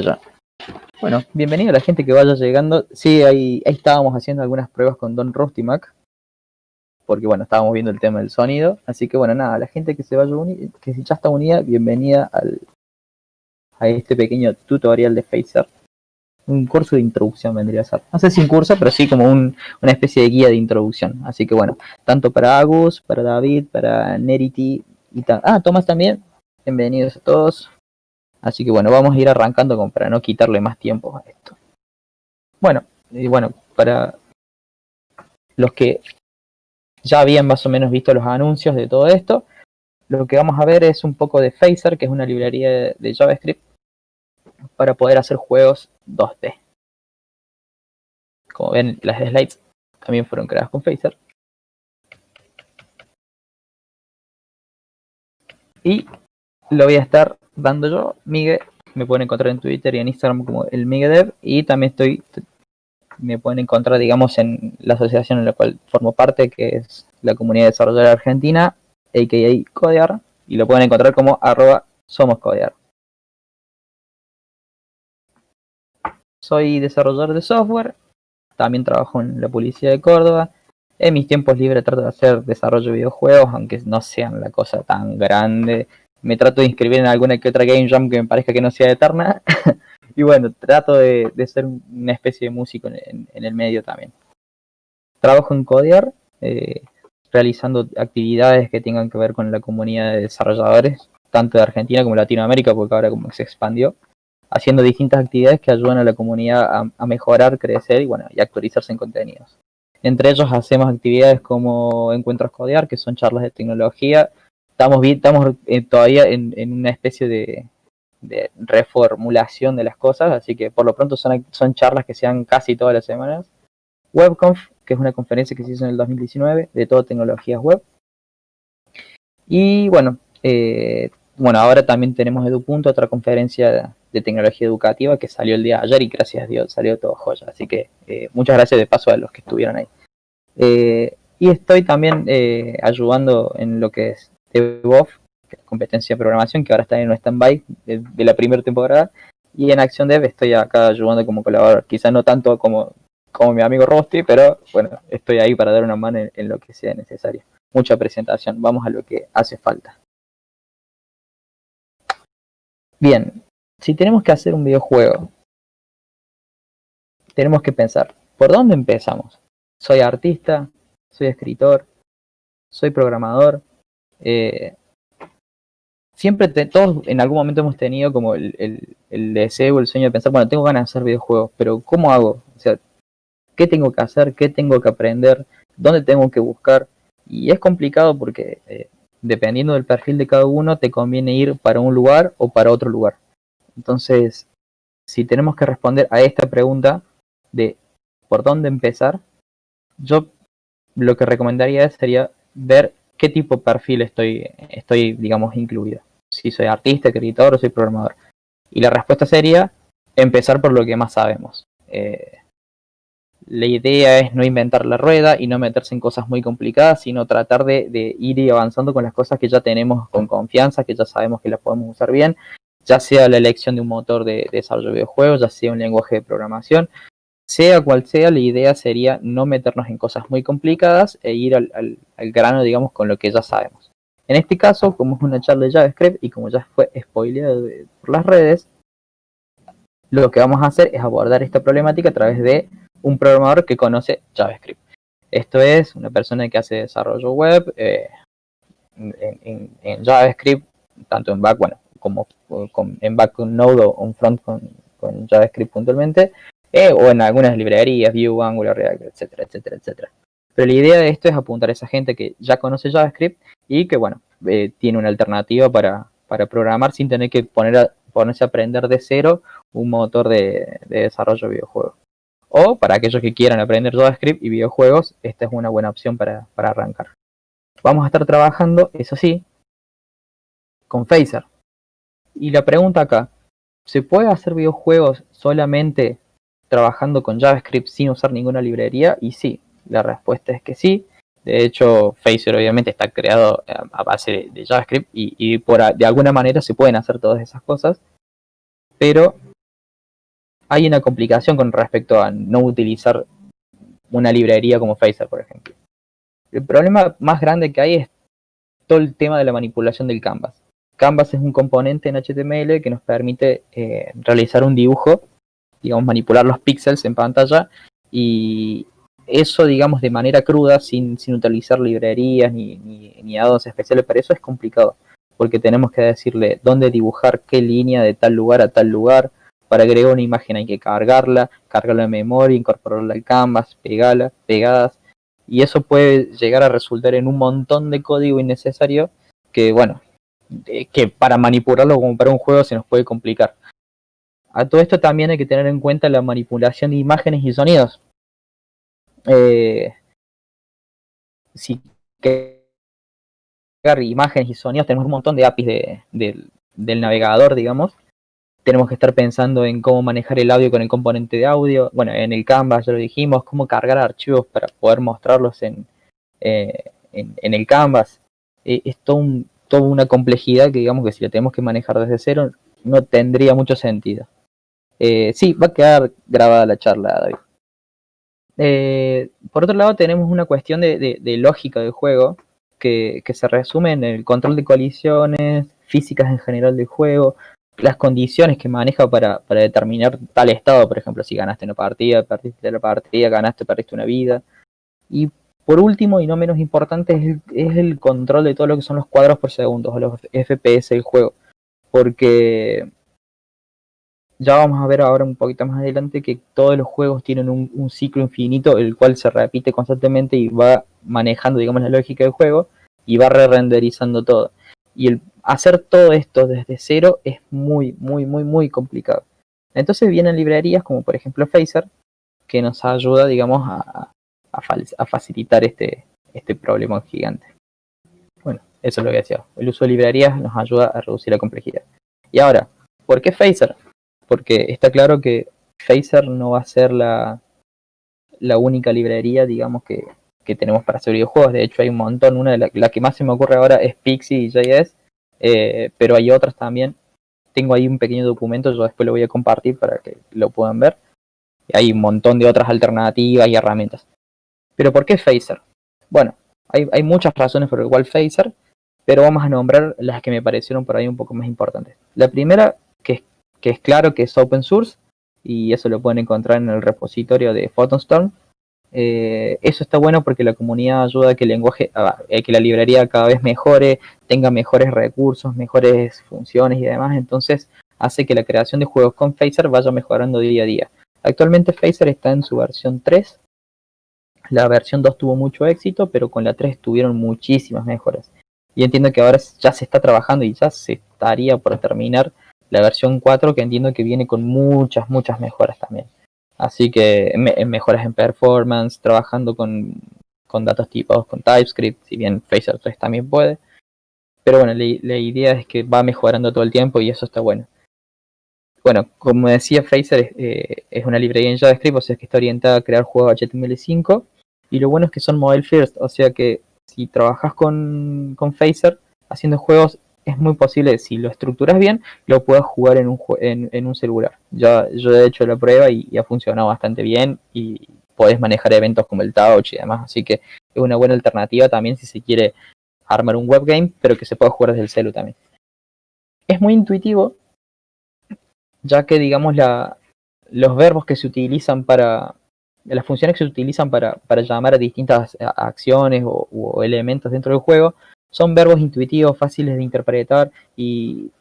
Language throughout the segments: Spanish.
Ya. Bueno, bienvenido a la gente que vaya llegando. Sí, ahí estábamos haciendo algunas pruebas con Don Rostimac, porque bueno, estábamos viendo el tema del sonido. Así que bueno, nada, la gente que se vaya unir, que ya está unida, bienvenida a este pequeño tutorial de Phaser. Un curso de introducción vendría a ser. No sé si un curso, pero sí como una especie de guía de introducción. Así que bueno, tanto para Agus, para David, para Nerity y Tomás también. Bienvenidos a todos. Así que bueno, vamos a ir arrancando para no quitarle más tiempo a esto. Bueno, para los que ya habían más o menos visto los anuncios de todo esto, lo que vamos a ver es un poco de Phaser, que es una librería de JavaScript para poder hacer juegos 2D. Como ven, las slides también fueron creadas con Phaser. Y lo voy a estar dando yo, Migue. Me pueden encontrar en Twitter y en Instagram como el MigueDev. Y también me pueden encontrar, digamos, en la asociación en la cual formo parte, que es la Comunidad de Desarrolladores Argentina, a.k.a. Codear, y lo pueden encontrar como @somoscodear. Soy desarrollador de software, también trabajo en la Policía de Córdoba. En mis tiempos libres trato de hacer desarrollo de videojuegos, aunque no sean la cosa tan grande. Me trato de inscribir en alguna que otra game jam que me parezca que no sea eterna. Y bueno, trato de ser una especie de músico en el medio también. Trabajo en Codear, realizando actividades que tengan que ver con la comunidad de desarrolladores, tanto de Argentina como de Latinoamérica, porque ahora como se expandió, haciendo distintas actividades que ayudan a la comunidad a mejorar, crecer y actualizarse en contenidos. Entre ellos hacemos actividades como encuentros Codear, que son charlas de tecnología. Estamos todavía en una especie de reformulación de las cosas, así que por lo pronto son charlas que se dan casi todas las semanas. WebConf, que es una conferencia que se hizo en el 2019 de todo tecnologías web. Y bueno, ahora también tenemos EduPunto, otra conferencia de tecnología educativa que salió el día de ayer y gracias a Dios salió todo joya. Así que muchas gracias de paso a los que estuvieron ahí. Y estoy también ayudando en lo que es DevOps, competencia de programación, que ahora está en un stand-by de la primera temporada. Y en Acción Dev estoy acá ayudando como colaborador. Quizá no tanto como mi amigo Rosti, pero bueno, estoy ahí para dar una mano en lo que sea necesario. Mucha presentación, vamos a lo que hace falta. Bien, si tenemos que hacer un videojuego, tenemos que pensar, ¿por dónde empezamos? ¿Soy artista? ¿Soy escritor? ¿Soy programador? Siempre todos en algún momento hemos tenido como el deseo, el sueño de pensar, bueno, tengo ganas de hacer videojuegos, pero ¿cómo hago? O sea, ¿qué tengo que hacer? ¿Qué tengo que aprender? ¿Dónde tengo que buscar? Y es complicado porque dependiendo del perfil de cada uno te conviene ir para un lugar o para otro lugar. Entonces, si tenemos que responder a esta pregunta de por dónde empezar, yo lo que recomendaría sería ver qué tipo de perfil estoy digamos, incluido. Si soy artista, escritor o soy programador. Y la respuesta sería empezar por lo que más sabemos. La idea es no inventar la rueda y no meterse en cosas muy complicadas, sino tratar de ir avanzando con las cosas que ya tenemos con confianza, que ya sabemos que las podemos usar bien, ya sea la elección de un motor de desarrollo de videojuegos, ya sea un lenguaje de programación, sea cual sea, la idea sería no meternos en cosas muy complicadas e ir al grano, digamos, con lo que ya sabemos. En este caso, como es una charla de JavaScript y como ya fue spoileado por las redes, lo que vamos a hacer es abordar esta problemática a través de un programador que conoce JavaScript. Esto es una persona que hace desarrollo web en JavaScript, tanto en back, como en back con Node o en front con JavaScript puntualmente, o en algunas librerías, Vue, Angular, React, etcétera, etcétera, etcétera. Pero la idea de esto es apuntar a esa gente que ya conoce JavaScript y que, tiene una alternativa para programar sin tener que ponerse a aprender de cero un motor de desarrollo de videojuegos. O para aquellos que quieran aprender JavaScript y videojuegos, esta es una buena opción para arrancar. Vamos a estar trabajando, eso sí, con Phaser. Y la pregunta acá, ¿se puede hacer videojuegos solamente trabajando con JavaScript sin usar ninguna librería? Y sí, la respuesta es que sí. De hecho, Phaser obviamente está creado a base de JavaScript y de alguna manera se pueden hacer todas esas cosas. Pero hay una complicación con respecto a no utilizar una librería como Phaser, por ejemplo. El problema más grande que hay es todo el tema de la manipulación del canvas. Canvas es un componente en HTML que nos permite realizar un dibujo, digamos, manipular los píxeles en pantalla, y eso, digamos, de manera cruda, sin utilizar librerías ni add-ons especiales para eso, es complicado, porque tenemos que decirle dónde dibujar qué línea de tal lugar a tal lugar. Para agregar una imagen hay que cargarla en memoria, incorporarla al canvas, pegadas, y eso puede llegar a resultar en un montón de código innecesario que, bueno, que para manipularlo como para un juego se nos puede complicar. A todo esto también hay que tener en cuenta la manipulación de imágenes y sonidos. Si que imágenes y sonidos, tenemos un montón de APIs del navegador, digamos. Tenemos que estar pensando en cómo manejar el audio con el componente de audio. Bueno, en el Canvas ya lo dijimos, cómo cargar archivos para poder mostrarlos en el Canvas. Es toda una complejidad que, digamos, que si la tenemos que manejar desde cero no tendría mucho sentido. Sí, va a quedar grabada la charla, David. Por otro lado, tenemos una cuestión de lógica del juego que se resume en el control de colisiones, físicas en general del juego, las condiciones que maneja para determinar tal estado. Por ejemplo, si ganaste una partida, perdiste la partida, ganaste, perdiste una vida. Y por último, y no menos importante, es el control de todo lo que son los cuadros por segundo, o los FPS del juego. Porque ya vamos a ver ahora un poquito más adelante que todos los juegos tienen un ciclo infinito, el cual se repite constantemente y va manejando, digamos, la lógica del juego y va re-renderizando todo. Y el hacer todo esto desde cero es muy, muy, muy, muy complicado. Entonces vienen librerías como por ejemplo Phaser, que nos ayuda, digamos, a facilitar este problema gigante. Bueno, eso es lo que decía. El uso de librerías nos ayuda a reducir la complejidad. Y ahora, ¿por qué Phaser? Porque está claro que Phaser no va a ser la única librería, digamos, que tenemos para hacer videojuegos. De hecho, hay un montón. Una de la que más se me ocurre ahora es Pixie.js, pero hay otras también. Tengo ahí un pequeño documento, yo después lo voy a compartir para que lo puedan ver. Hay un montón de otras alternativas y herramientas. ¿Pero por qué Phaser? Bueno, hay muchas razones por las cuales Phaser, pero vamos a nombrar las que me parecieron por ahí un poco más importantes. La primera, que es claro que es open source, y eso lo pueden encontrar en el repositorio de PhotonStorm. Eso está bueno porque la comunidad ayuda a que el lenguaje, que la librería cada vez mejore, tenga mejores recursos, mejores funciones y demás. Entonces hace que la creación de juegos con Phaser vaya mejorando día a día. Actualmente Phaser está en su versión 3. La versión 2 tuvo mucho éxito, pero con la 3 tuvieron muchísimas mejoras. Y entiendo que ahora ya se está trabajando y ya se estaría por terminar la versión 4, que entiendo que viene con muchas mejoras también. Así que mejoras en performance, trabajando con datos tipados con TypeScript, si bien Phaser 3 también puede. Pero bueno, la idea es que va mejorando todo el tiempo y eso está bueno. Bueno, como decía, Phaser es una librería en JavaScript, o sea que está orientada a crear juegos HTML5. Y lo bueno es que son model first, o sea que si trabajas con Phaser haciendo juegos, es muy posible, si lo estructuras bien, lo puedas jugar en un celular. Yo he hecho la prueba y ha funcionado bastante bien, y podés manejar eventos como el Touch y demás, así que es una buena alternativa también si se quiere armar un webgame, pero que se pueda jugar desde el celu también. Es muy intuitivo, ya que, digamos, los verbos que se utilizan las funciones que se utilizan para llamar a distintas acciones o elementos dentro del juego son verbos intuitivos, fáciles de interpretar, y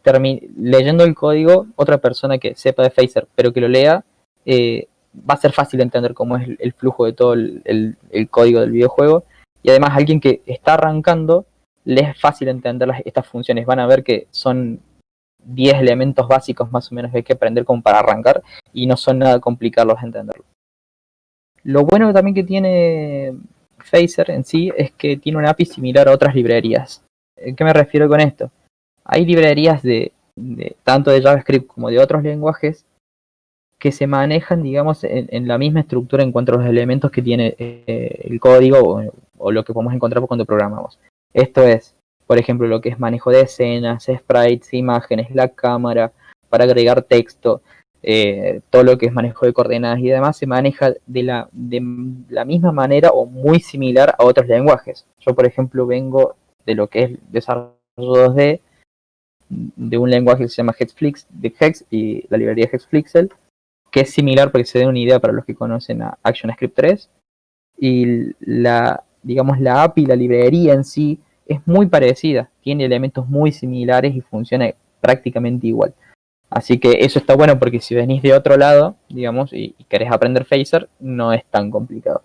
leyendo el código, otra persona que sepa de Phaser pero que lo lea, va a ser fácil de entender cómo es el flujo de todo el código del videojuego, y además alguien que está arrancando le es fácil entender estas funciones. Van a ver que son 10 elementos básicos más o menos que hay que aprender como para arrancar, y no son nada complicados de entenderlo. Lo bueno también que tiene Phaser en sí es que tiene una API similar a otras librerías. ¿A qué me refiero con esto? Hay librerías tanto de JavaScript como de otros lenguajes que se manejan, digamos, en la misma estructura en cuanto a los elementos que tiene el código o lo que podemos encontrar cuando programamos. Esto es, por ejemplo, lo que es manejo de escenas, sprites, imágenes, la cámara, para agregar texto. todo lo que es manejo de coordenadas y demás se maneja de la misma manera o muy similar a otros lenguajes. Yo, por ejemplo, vengo de lo que es desarrollo 2D, de un lenguaje que se llama Hexflix, de Hex y la librería Hexflixel, que es similar, para que se den una idea para los que conocen a ActionScript 3, y digamos, la API, la librería en sí, es muy parecida, tiene elementos muy similares y funciona prácticamente igual. Así que eso está bueno porque si venís de otro lado, digamos, y querés aprender Phaser, no es tan complicado.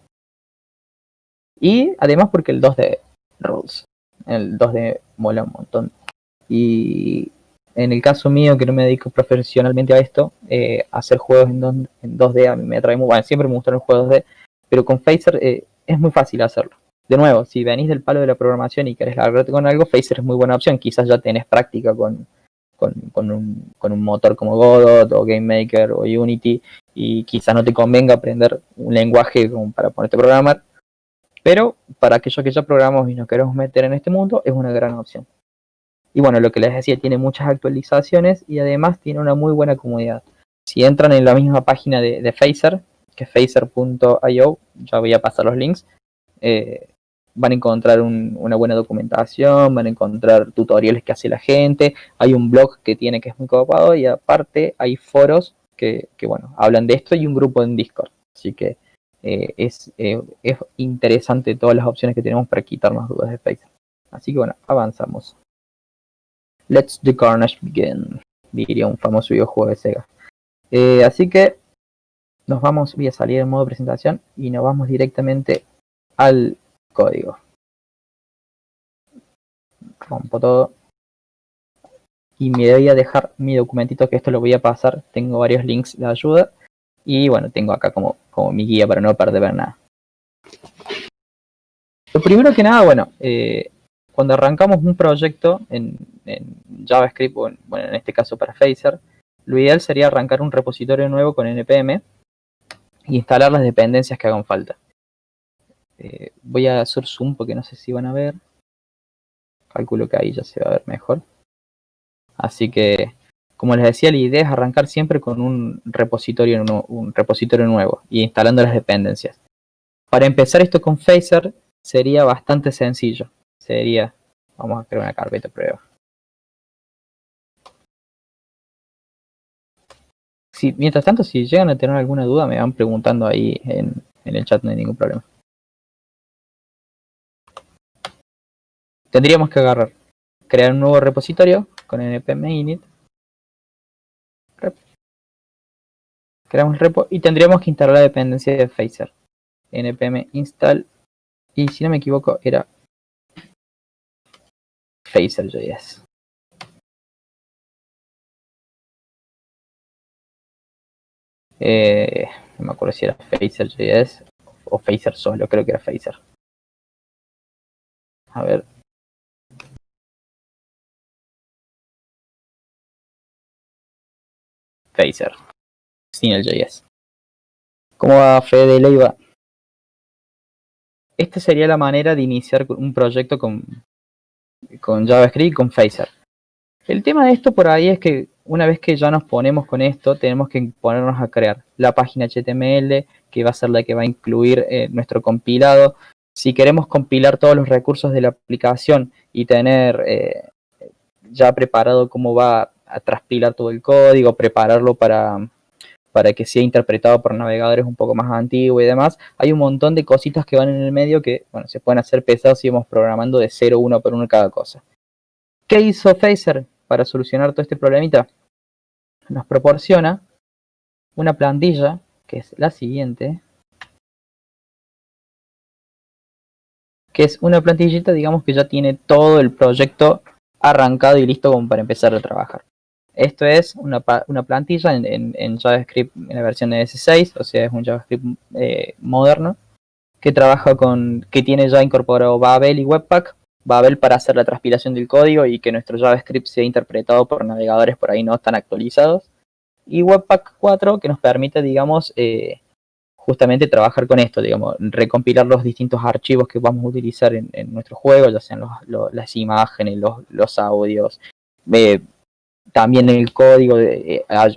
Y además porque el 2D rules, el 2D mola un montón. Y en el caso mío, que no me dedico profesionalmente a esto, hacer juegos en 2D a mí me atrae muy bueno. Siempre me gustaron los juegos 2D, pero con Phaser es muy fácil hacerlo. De nuevo, si venís del palo de la programación y querés largarte con algo, Phaser es muy buena opción. Quizás ya tenés práctica con un motor como Godot o GameMaker o Unity, y quizás no te convenga aprender un lenguaje como para ponerte a programar, pero para aquellos que ya programamos y nos queremos meter en este mundo, es una gran opción. Y bueno, lo que les decía, tiene muchas actualizaciones y además tiene una muy buena comunidad. Si entran en la misma página de Phaser, que es phaser.io, ya voy a pasar los links, van a encontrar una buena documentación, van a encontrar tutoriales que hace la gente, hay un blog que tiene que es muy copado, y aparte hay foros que bueno, hablan de esto, y un grupo en Discord. Así que es interesante todas las opciones que tenemos para quitarnos dudas de Phaser. Así que bueno, avanzamos. Let's the carnage begin, diría un famoso videojuego de Sega. Así que nos vamos, voy a salir en modo presentación y nos vamos directamente al código. Rompo todo y me voy a dejar mi documentito, que esto lo voy a pasar. Tengo varios links de ayuda y bueno, tengo acá como mi guía para no perder nada. Lo primero que nada, bueno, cuando arrancamos un proyecto en JavaScript, o bueno, en este caso para Phaser, lo ideal sería arrancar un repositorio nuevo con npm y instalar las dependencias que hagan falta. Voy a hacer zoom porque no sé si van a ver. Calculo que ahí ya se va a ver mejor. Así que, como les decía, la idea es arrancar siempre con un repositorio nuevo y instalando las dependencias. Para empezar esto con Phaser sería bastante sencillo. Vamos a crear una carpeta de prueba. Mientras tanto, si llegan a tener alguna duda, me van preguntando ahí en el chat, no hay ningún problema. Tendríamos que crear un nuevo repositorio con npm init. Creamos el repo y tendríamos que instalar la dependencia de Phaser. Npm install, y si no me equivoco era Phaser.js. No me acuerdo si era Phaser.js o Phaser solo, creo que era Phaser. A ver. Phaser, sin el JS. ¿Cómo va, Fede Leiva? Esta sería la manera de iniciar un proyecto con JavaScript y con Phaser. El tema de esto por ahí es que una vez que ya nos ponemos con esto, tenemos que ponernos a crear la página HTML, que va a ser la que va a incluir nuestro compilado. Si queremos compilar todos los recursos de la aplicación y tener ya preparado cómo va a transpilar todo el código, prepararlo para que sea interpretado por navegadores un poco más antiguos y demás, hay un montón de cositas que van en el medio que, bueno, se pueden hacer pesados si vamos programando de 0, 1 por 1 cada cosa. ¿Qué hizo Phaser para solucionar todo este problemita? Nos proporciona una plantilla que es la siguiente, que es una plantillita, digamos, que ya tiene todo el proyecto arrancado y listo como para empezar a trabajar. Esto es una plantilla en JavaScript en la versión de S6, o sea, es un JavaScript moderno, que tiene ya incorporado Babel y Webpack. Babel para hacer la transpilación del código y que nuestro JavaScript sea interpretado por navegadores por ahí no tan actualizados. Y Webpack 4 que nos permite, digamos, justamente trabajar con esto, digamos, recompilar los distintos archivos que vamos a utilizar en nuestro juego, ya sean las imágenes, los audios, también el código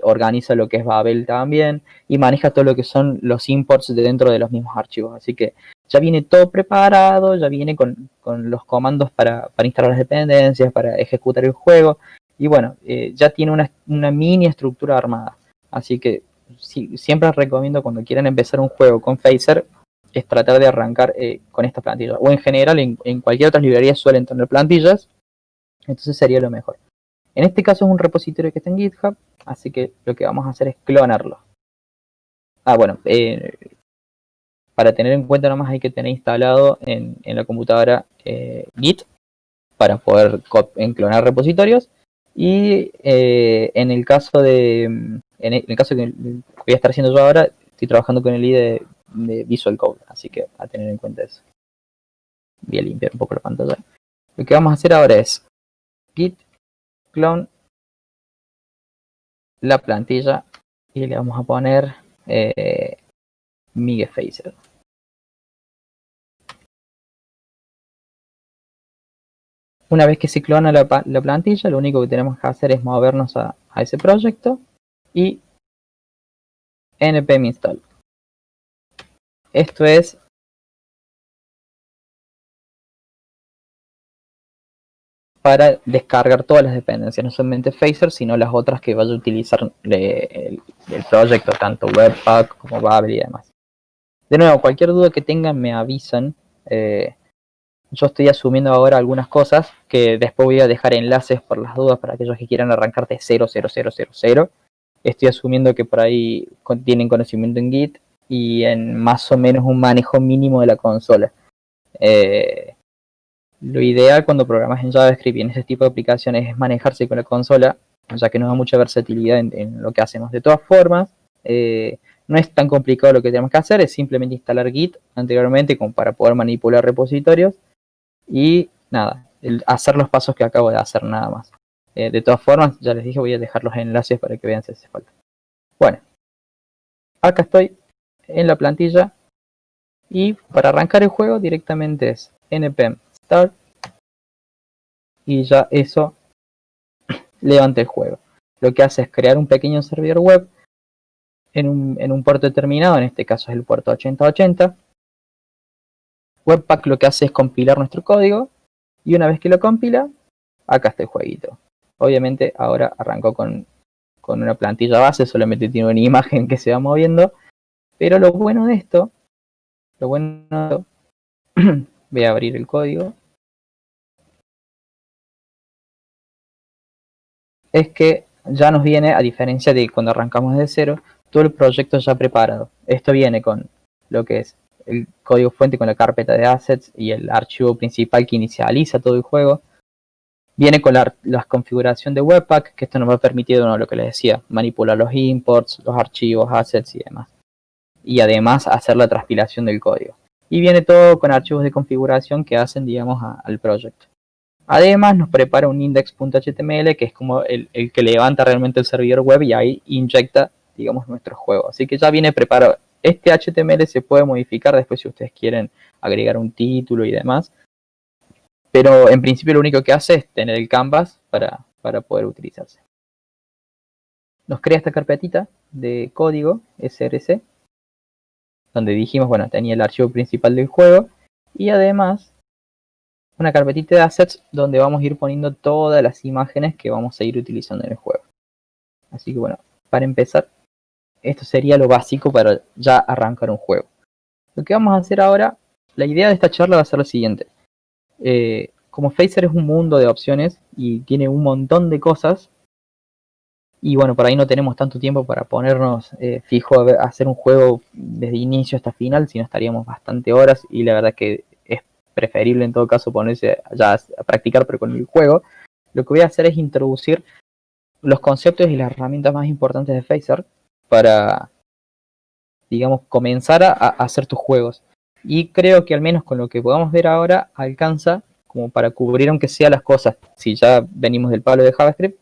organiza lo que es Babel también y maneja todo lo que son los imports de dentro de los mismos archivos. Así que ya viene todo preparado, ya viene con los comandos para instalar las dependencias, para ejecutar el juego. Y bueno, ya tiene una mini estructura armada. Así que sí, siempre recomiendo cuando quieran empezar un juego con Phaser, es tratar de arrancar con estas plantillas. O en general, en cualquier otra librería suelen tener plantillas, entonces sería lo mejor. En este caso es un repositorio que está en GitHub, así que lo que vamos a hacer es clonarlo. Bueno, para tener en cuenta nomás hay que tener instalado en la computadora Git para poder clonar repositorios. Y en el caso que voy a estar haciendo yo ahora, estoy trabajando con el IDE de Visual Code, así que a tener en cuenta eso. Voy a limpiar un poco la pantalla. Lo que vamos a hacer ahora es git clone la plantilla y le vamos a poner Miguel Phaser. Una vez que se clona la plantilla, lo único que tenemos que hacer es movernos a ese proyecto y npm install. Esto es para descargar todas las dependencias, no solamente Phaser, sino las otras que vaya a utilizar el proyecto, tanto Webpack como Babel y demás. De nuevo, cualquier duda que tengan me avisan. Yo estoy asumiendo ahora algunas cosas que después voy a dejar enlaces por las dudas para aquellos que quieran arrancar de 0.0.0.0. Estoy asumiendo que por ahí tienen conocimiento en Git y en más o menos un manejo mínimo de la consola. Lo ideal cuando programas en JavaScript y en ese tipo de aplicaciones es manejarse con la consola, ya que nos da mucha versatilidad en lo que hacemos. De todas formas, no es tan complicado lo que tenemos que hacer, es simplemente instalar Git anteriormente como para poder manipular repositorios y nada, hacer los pasos que acabo de hacer nada más. De todas formas, ya les dije, voy a dejar los enlaces para que vean si hace falta. Bueno, acá estoy en la plantilla y para arrancar el juego directamente es npm start y ya eso levanta el juego. Lo que hace es crear un pequeño servidor web en un puerto determinado, en este caso es el puerto 8080. Webpack lo que hace es compilar nuestro código y una vez que lo compila, acá está el jueguito. Obviamente ahora arrancó con una plantilla base, solamente tiene una imagen que se va moviendo, pero lo bueno de esto, voy a abrir el código, es que ya nos viene, a diferencia de cuando arrancamos de cero, todo el proyecto ya preparado. Esto viene con lo que es el código fuente con la carpeta de assets y el archivo principal que inicializa todo el juego. Viene con la configuración de Webpack, que esto nos va a permitir, bueno, lo que les decía, manipular los imports, los archivos, assets y demás. Y además hacer la transpilación del código. Y viene todo con archivos de configuración que hacen, digamos, al proyecto. Además nos prepara un index.html que es como el que levanta realmente el servidor web y ahí inyecta, digamos, nuestro juego. Así que ya viene preparado. Este HTML se puede modificar después si ustedes quieren agregar un título y demás. Pero en principio lo único que hace es tener el canvas para poder utilizarse. Nos crea esta carpetita de código src, donde dijimos, bueno, tenía el archivo principal del juego y además una carpetita de assets donde vamos a ir poniendo todas las imágenes que vamos a ir utilizando en el juego. Así que bueno, para empezar, esto sería lo básico para ya arrancar un juego. Lo que vamos a hacer ahora, la idea de esta charla va a ser lo siguiente. Como Phaser es un mundo de opciones y tiene un montón de cosas, y bueno, por ahí no tenemos tanto tiempo para ponernos fijo a hacer un juego desde inicio hasta final, sino estaríamos bastante horas y la verdad que es preferible en todo caso ponerse ya a practicar pero con el juego. Lo que voy a hacer es introducir los conceptos y las herramientas más importantes de Phaser para, digamos, comenzar a hacer tus juegos. Y creo que al menos con lo que podamos ver ahora alcanza como para cubrir aunque sea las cosas, si ya venimos del palo de JavaScript,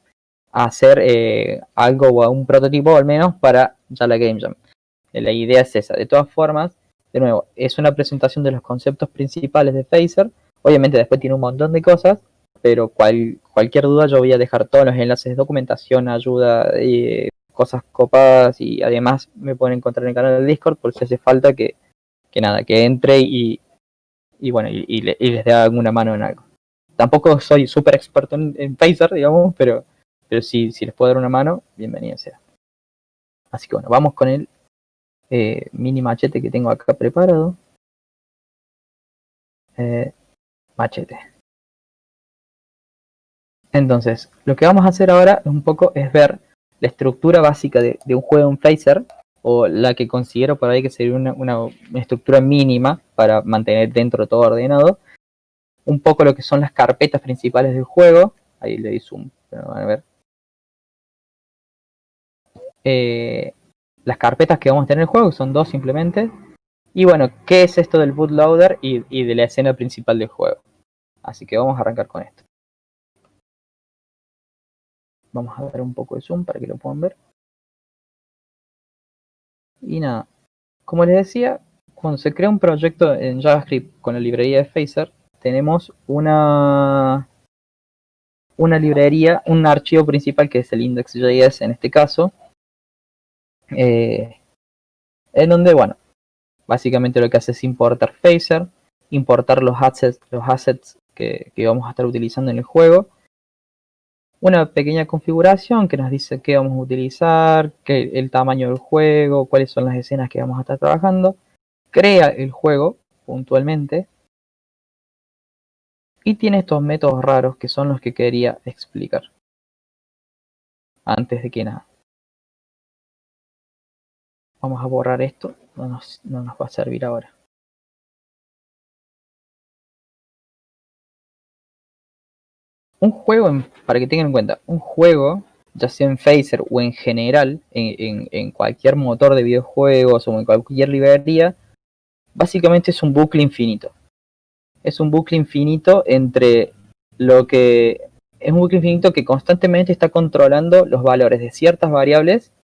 a hacer algo o un prototipo al menos para ya la Game Jam. La idea es esa. De todas formas, de nuevo, es una presentación de los conceptos principales de Phaser. Obviamente después tiene un montón de cosas, pero cualquier duda yo voy a dejar todos los enlaces de documentación, ayuda, cosas copadas, y además me pueden encontrar en el canal de Discord por si hace falta que entre y bueno, y les dé alguna mano en algo. Tampoco soy súper experto en Phaser, digamos, pero si les puedo dar una mano, bienvenido sea. Así que bueno, vamos con el mini machete que tengo acá preparado. Machete. Entonces, lo que vamos a hacer ahora es ver la estructura básica de un juego en Phaser, o la que considero por ahí que sería una estructura mínima para mantener dentro todo ordenado. Un poco lo que son las carpetas principales del juego. Ahí le di zoom, pero van a ver. Las carpetas que vamos a tener en el juego, son dos simplemente. Y bueno, ¿qué es esto del bootloader y de la escena principal del juego? Así que vamos a arrancar con esto. Vamos a dar un poco de zoom para que lo puedan ver. Y nada, como les decía, cuando se crea un proyecto en JavaScript con la librería de Phaser, tenemos una librería, un archivo principal que es el index.js en este caso, en donde, bueno, básicamente lo que hace es importar Phaser, importar los assets que vamos a estar utilizando en el juego, una pequeña configuración que nos dice qué vamos a utilizar, el tamaño del juego, cuáles son las escenas que vamos a estar trabajando, crea el juego puntualmente y tiene estos métodos raros que son los que quería explicar antes de que nada. Vamos a borrar esto, no nos va a servir ahora. Un juego, para que tengan en cuenta, un juego, ya sea en Phaser o en general, en cualquier motor de videojuegos o en cualquier librería, básicamente es un bucle infinito. Es un bucle infinito entre lo que... Es un bucle infinito que constantemente está controlando los valores de ciertas variables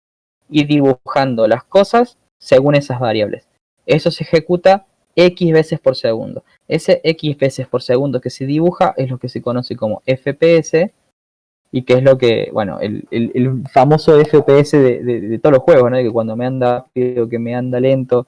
y dibujando las cosas según esas variables. Eso se ejecuta X veces por segundo. Ese X veces por segundo que se dibuja es lo que se conoce como FPS, y que es lo que, bueno, el famoso FPS de todos los juegos, ¿no? Que cuando me anda rápido, que me anda lento.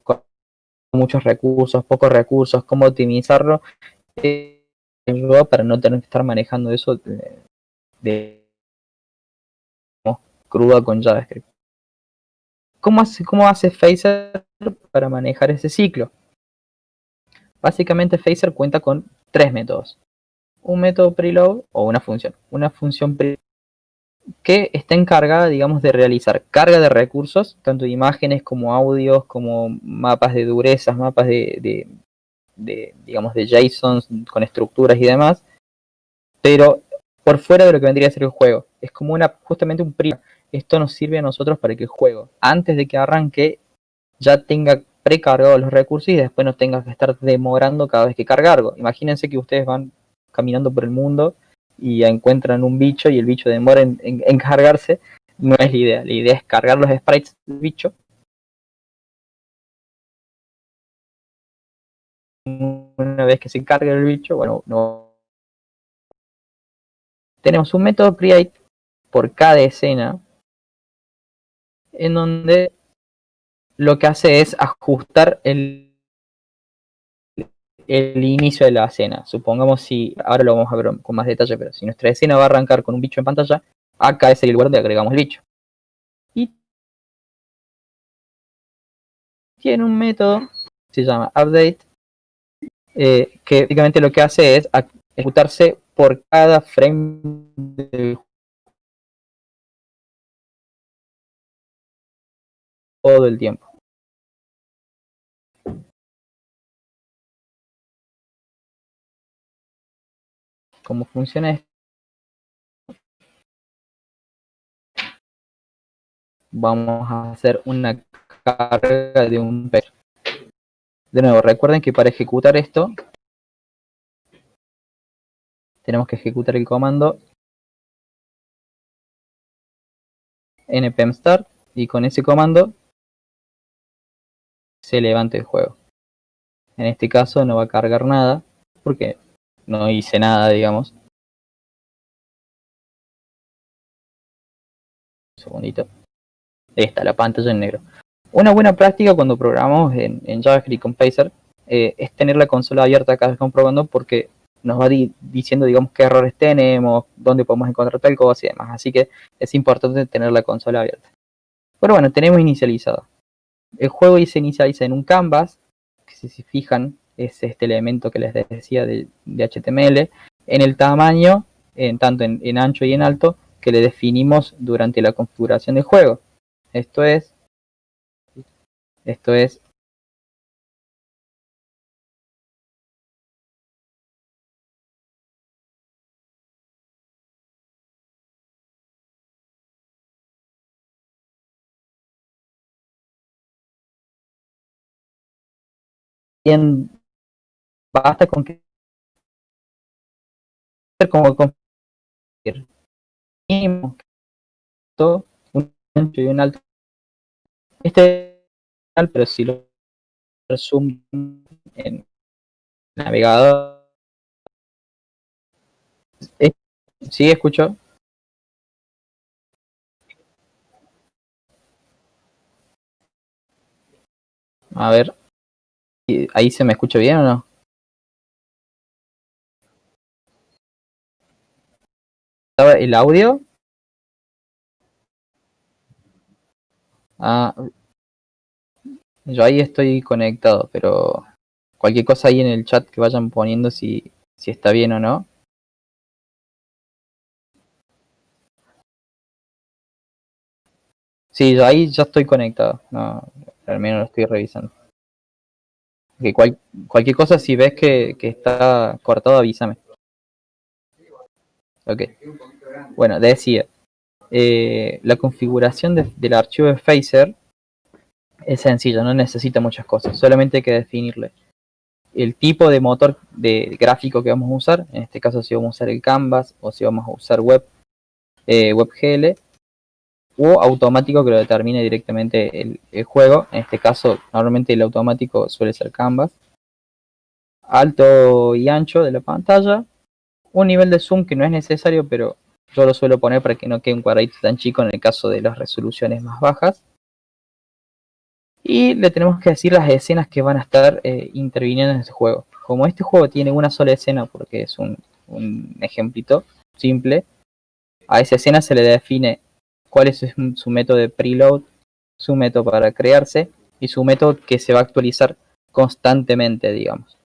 Con muchos recursos, pocos recursos, cómo optimizarlo, para no tener que estar manejando eso de cruda con JavaScript. ¿Cómo hace Phaser para manejar ese ciclo? Básicamente Phaser cuenta con tres métodos. Un método preload o una función. Una función preload que está encargada, digamos, de realizar carga de recursos, tanto de imágenes como audios, como mapas de durezas, mapas digamos, de JSON con estructuras y demás, pero por fuera de lo que vendría a ser el juego. Es como justamente un preload. Esto nos sirve a nosotros para que el juego, antes de que arranque, ya tenga precargados los recursos y después no tenga que estar demorando cada vez que cargarlo. Imagínense que ustedes van caminando por el mundo y encuentran un bicho y el bicho demora en cargarse. No es la idea. La idea es cargar los sprites del bicho. Una vez que se carga el bicho, bueno, no. Tenemos un método create por cada escena, en donde lo que hace es ajustar el inicio de la escena. Supongamos, si ahora lo vamos a ver con más detalle, pero si nuestra escena va a arrancar con un bicho en pantalla, acá es el lugar donde agregamos el bicho. Y tiene un método, se llama update, que básicamente lo que hace es ejecutarse por cada frame del todo el tiempo. ¿Cómo funciona esto? Vamos a hacer una carga de un pair. De nuevo, recuerden que para ejecutar esto tenemos que ejecutar el comando npm start y con ese comando se levanta el juego. En este caso no va a cargar nada porque no hice nada, digamos. Un segundito. Ahí está la pantalla en negro. Una buena práctica cuando programamos en JavaScript con Phaser es tener la consola abierta cada vez comprobando, porque nos va diciendo, digamos, qué errores tenemos, dónde podemos encontrar tal cosa y demás. Así que es importante tener la consola abierta. Pero bueno, tenemos inicializado. El juego se inicializa en un canvas, que si se fijan es este elemento que les decía de HTML, en el tamaño, tanto en ancho y en alto, que le definimos durante la configuración del juego. Esto es bien, basta con que como conseguir mínimo un ancho y un alto. Este es, pero si lo resumo en navegador, sí escucho. A ver, ahí se me escucha bien o no. El audio. Ah, yo ahí estoy conectado, pero cualquier cosa ahí en el chat que vayan poniendo si está bien o no. Sí, yo ahí ya estoy conectado. No, al menos lo estoy revisando. Que cualquier cosa, si ves que está cortado, avísame. Ok. Bueno, decía, la configuración del archivo de Phaser es sencilla, no necesita muchas cosas. Solamente hay que definirle el tipo de motor de gráfico que vamos a usar. En este caso, si vamos a usar el Canvas o si vamos a usar WebGL, o automático que lo determine directamente el juego. En este caso, normalmente el automático suele ser Canvas. Alto y ancho de la pantalla. Un nivel de zoom que no es necesario, pero yo lo suelo poner para que no quede un cuadradito tan chico en el caso de las resoluciones más bajas. Y le tenemos que decir las escenas que van a estar interviniendo en este juego. Como este juego tiene una sola escena, porque es un ejemplito simple, a esa escena se le define cuál es su método de preload, su método para crearse y su método que se va a actualizar constantemente, digamos.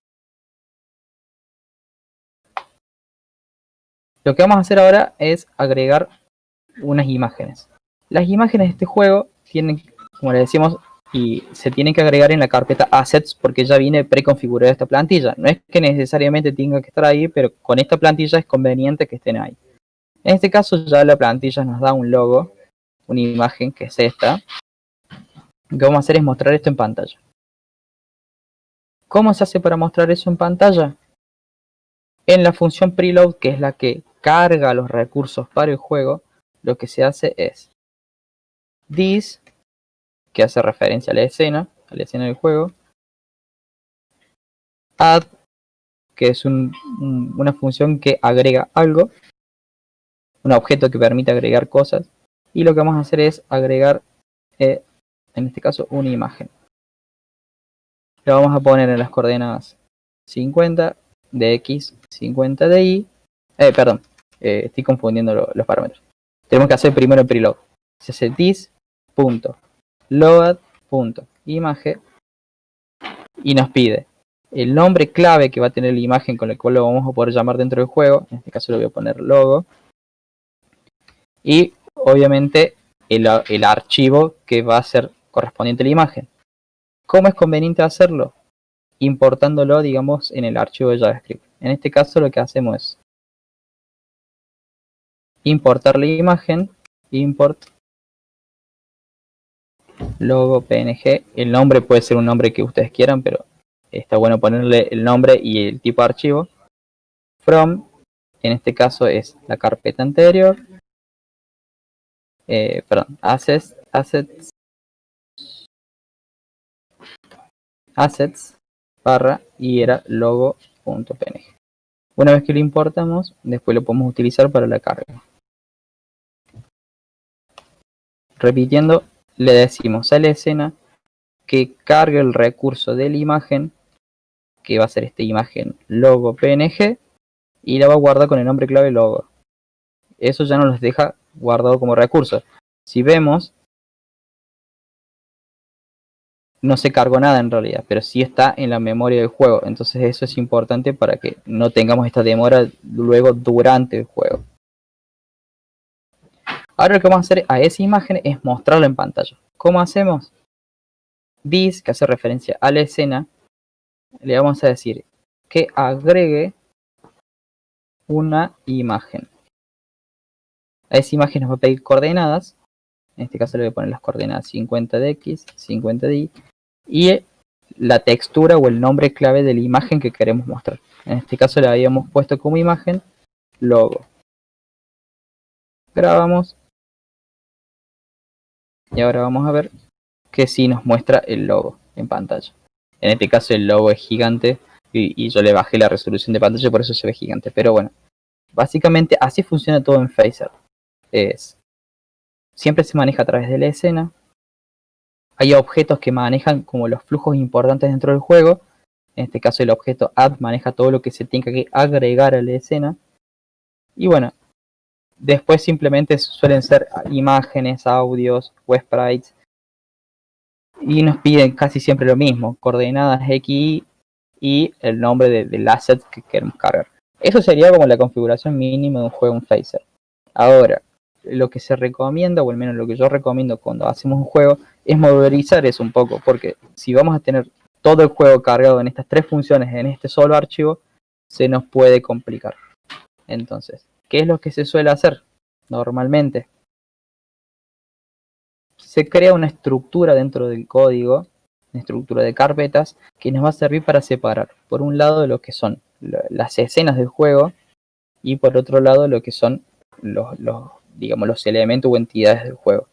Lo que vamos a hacer ahora es agregar unas imágenes. Las imágenes de este juego tienen, como les decimos, y se tienen que agregar en la carpeta assets porque ya viene preconfigurada esta plantilla. No es que necesariamente tenga que estar ahí, pero con esta plantilla es conveniente que estén ahí. En este caso ya la plantilla nos da un logo, una imagen que es esta. Lo que vamos a hacer es mostrar esto en pantalla. ¿Cómo se hace para mostrar eso en pantalla? En la función preload, que es la que carga los recursos para el juego, lo que se hace es this, que hace referencia a la escena del juego, add, que es una función que agrega algo, un objeto que permite agregar cosas, y lo que vamos a hacer es agregar, en este caso, una imagen. Lo vamos a poner en las coordenadas 50 de x, 50 de y, perdón, estoy confundiendo los parámetros. Tenemos que hacer primero el preload. Se hace this.load.image y nos pide el nombre clave que va a tener la imagen con el cual lo vamos a poder llamar dentro del juego. En este caso le voy a poner logo. Y obviamente el archivo que va a ser correspondiente a la imagen. ¿Cómo es conveniente hacerlo? Importándolo, digamos, en el archivo de JavaScript. En este caso lo que hacemos es importar la imagen, import logo png. El nombre puede ser un nombre que ustedes quieran, pero está bueno ponerle el nombre y el tipo de archivo. From en este caso es la carpeta anterior, perdón, assets barra y era logo.png. Una vez que lo importamos, después lo podemos utilizar para la carga. Repitiendo, le decimos a la escena que cargue el recurso de la imagen, que va a ser esta imagen logo png, y la va a guardar con el nombre clave logo. Eso ya nos los deja guardado como recurso. Si vemos, no se cargó nada en realidad, pero sí está en la memoria del juego. Entonces eso es importante para que no tengamos esta demora luego durante el juego. Ahora lo que vamos a hacer a esa imagen es mostrarla en pantalla. ¿Cómo hacemos? This, que hace referencia a la escena, le vamos a decir que agregue una imagen. A esa imagen nos va a pedir coordenadas. En este caso le voy a poner las coordenadas 50 de X, 50 de Y. Y la textura o el nombre clave de la imagen que queremos mostrar. En este caso le habíamos puesto como imagen logo. Grabamos. Y ahora vamos a ver que sí nos muestra el logo en pantalla. En este caso el logo es gigante y yo le bajé la resolución de pantalla, por eso se ve gigante. Pero bueno, básicamente así funciona todo en Phaser. Siempre se maneja a través de la escena. Hay objetos que manejan como los flujos importantes dentro del juego. En este caso el objeto add maneja todo lo que se tenga que agregar a la escena. Y bueno, después simplemente suelen ser imágenes, audios o sprites. Y nos piden casi siempre lo mismo, coordenadas X y el nombre del asset que queremos cargar. Eso sería como la configuración mínima de un juego en Phaser. Ahora, lo que se recomienda, o al menos lo que yo recomiendo cuando hacemos un juego, es modularizar eso un poco, porque si vamos a tener todo el juego cargado en estas tres funciones en este solo archivo, se nos puede complicar. Entonces, ¿qué es lo que se suele hacer normalmente? Se crea una estructura dentro del código, una estructura de carpetas, que nos va a servir para separar, por un lado, lo que son las escenas del juego, y por otro lado, lo que son digamos, los elementos o entidades del juego.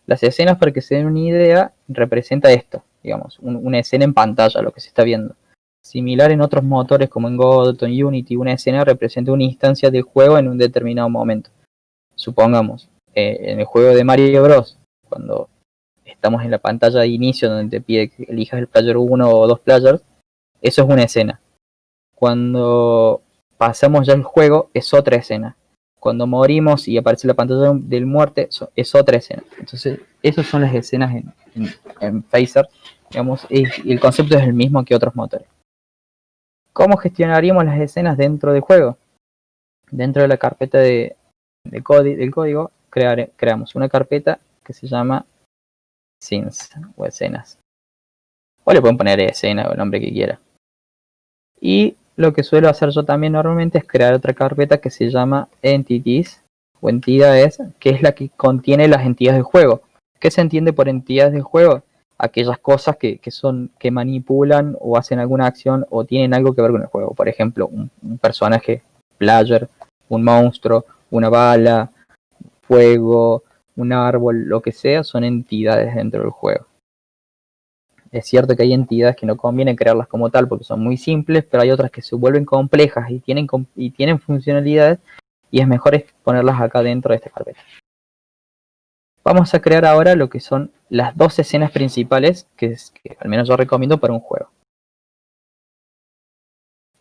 Las escenas, para que se den una idea, representa esto, digamos, una escena en pantalla, lo que se está viendo. Similar en otros motores como en Godot o en Unity, una escena representa una instancia del juego en un determinado momento. Supongamos, en el juego de Mario Bros, cuando estamos en la pantalla de inicio donde te pide que elijas el player 1 o 2 players, eso es una escena. Cuando pasamos ya el juego, es otra escena. Cuando morimos y aparece la pantalla del muerte, es otra escena. Entonces, esas son las escenas en Phaser, digamos, y el concepto es el mismo que otros motores. ¿Cómo gestionaríamos las escenas dentro del juego? Dentro de la carpeta del código, creamos una carpeta que se llama scenes o escenas. O le pueden poner escena o el nombre que quiera. Y lo que suelo hacer yo también normalmente es crear otra carpeta que se llama entities o entidades, que es la que contiene las entidades del juego. ¿Qué se entiende por entidades del juego? Aquellas cosas que manipulan o hacen alguna acción o tienen algo que ver con el juego. Por ejemplo, un personaje, player, un monstruo, una bala, fuego, un árbol, lo que sea, son entidades dentro del juego. Es cierto que hay entidades que no conviene crearlas como tal porque son muy simples, pero hay otras que se vuelven complejas y tienen funcionalidades y es mejor ponerlas acá dentro de esta carpeta. Vamos a crear ahora lo que son las dos escenas principales que al menos yo recomiendo para un juego.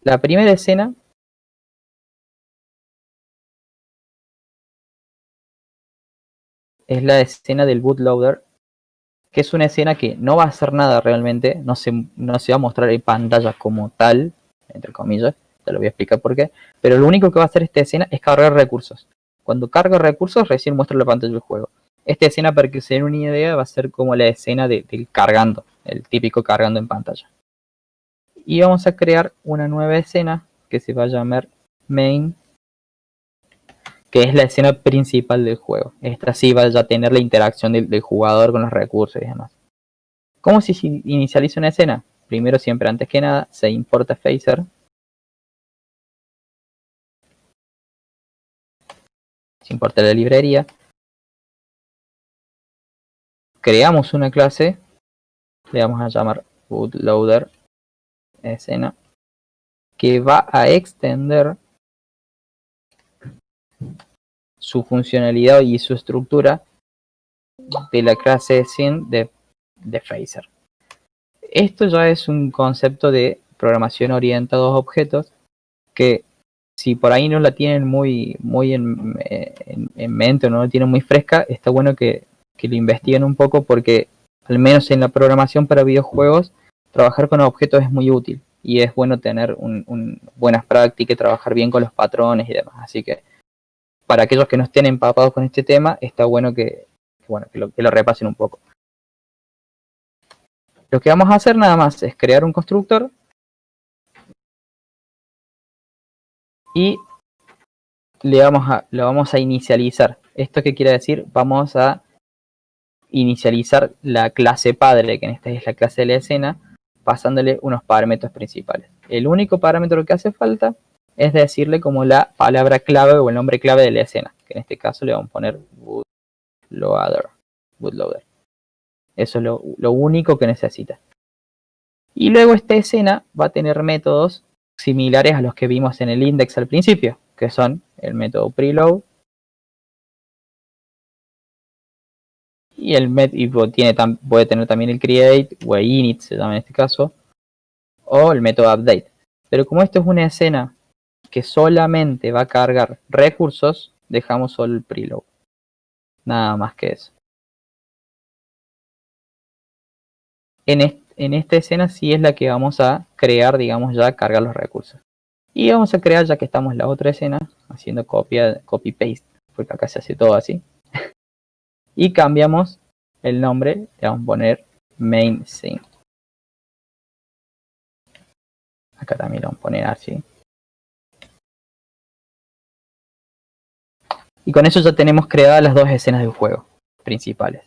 La primera escena es la escena del bootloader, que es una escena que no va a hacer nada realmente, no se va a mostrar en pantalla como tal, entre comillas, te lo voy a explicar por qué, pero lo único que va a hacer esta escena es cargar recursos. Cuando carga recursos recién muestra la pantalla del juego. Esta escena, para que se den una idea, va a ser como la escena del cargando, el típico cargando en pantalla. Y vamos a crear una nueva escena que se va a llamar main, que es la escena principal del juego. Esta sí va a tener la interacción del jugador con los recursos y demás. ¿Cómo se inicializa una escena? Primero, siempre, antes que nada, se importa Phaser. sin importar la librería. Creamos una clase, le vamos a llamar bootloader escena, que va a extender su funcionalidad y su estructura de la clase scene de Phaser. Esto ya es un concepto de programación orientada a objetos que, si por ahí no la tienen muy en mente o no la tienen muy fresca, está bueno que lo investiguen un poco, porque al menos en la programación para videojuegos trabajar con objetos es muy útil y es bueno tener buenas prácticas, trabajar bien con los patrones y demás. Así que para aquellos que no estén empapados con este tema, está bueno que lo repasen un poco. Lo que vamos a hacer nada más es crear un constructor y lo vamos a inicializar. ¿Esto qué quiere decir? Vamos a inicializar la clase padre, que en esta es la clase de la escena, pasándole unos parámetros principales. El único parámetro que hace falta es decirle como la palabra clave o el nombre clave de la escena, que en este caso le vamos a poner bootloader. Eso es lo único que necesita. Y luego esta escena va a tener métodos similares a los que vimos en el index al principio, que son el método preload y puede tener también el create o el init, se llama en este caso, o el método update. Pero como esto es una escena que solamente va a cargar recursos, dejamos solo el preload. Nada más que eso. En esta escena sí es la que vamos a crear, digamos, ya cargar los recursos. Y vamos a crear, ya que estamos en la otra escena, haciendo copy-paste, porque acá se hace todo así. Y cambiamos el nombre, le vamos a poner main scene. Acá también lo vamos a poner así. Y con eso ya tenemos creadas las dos escenas del juego principales.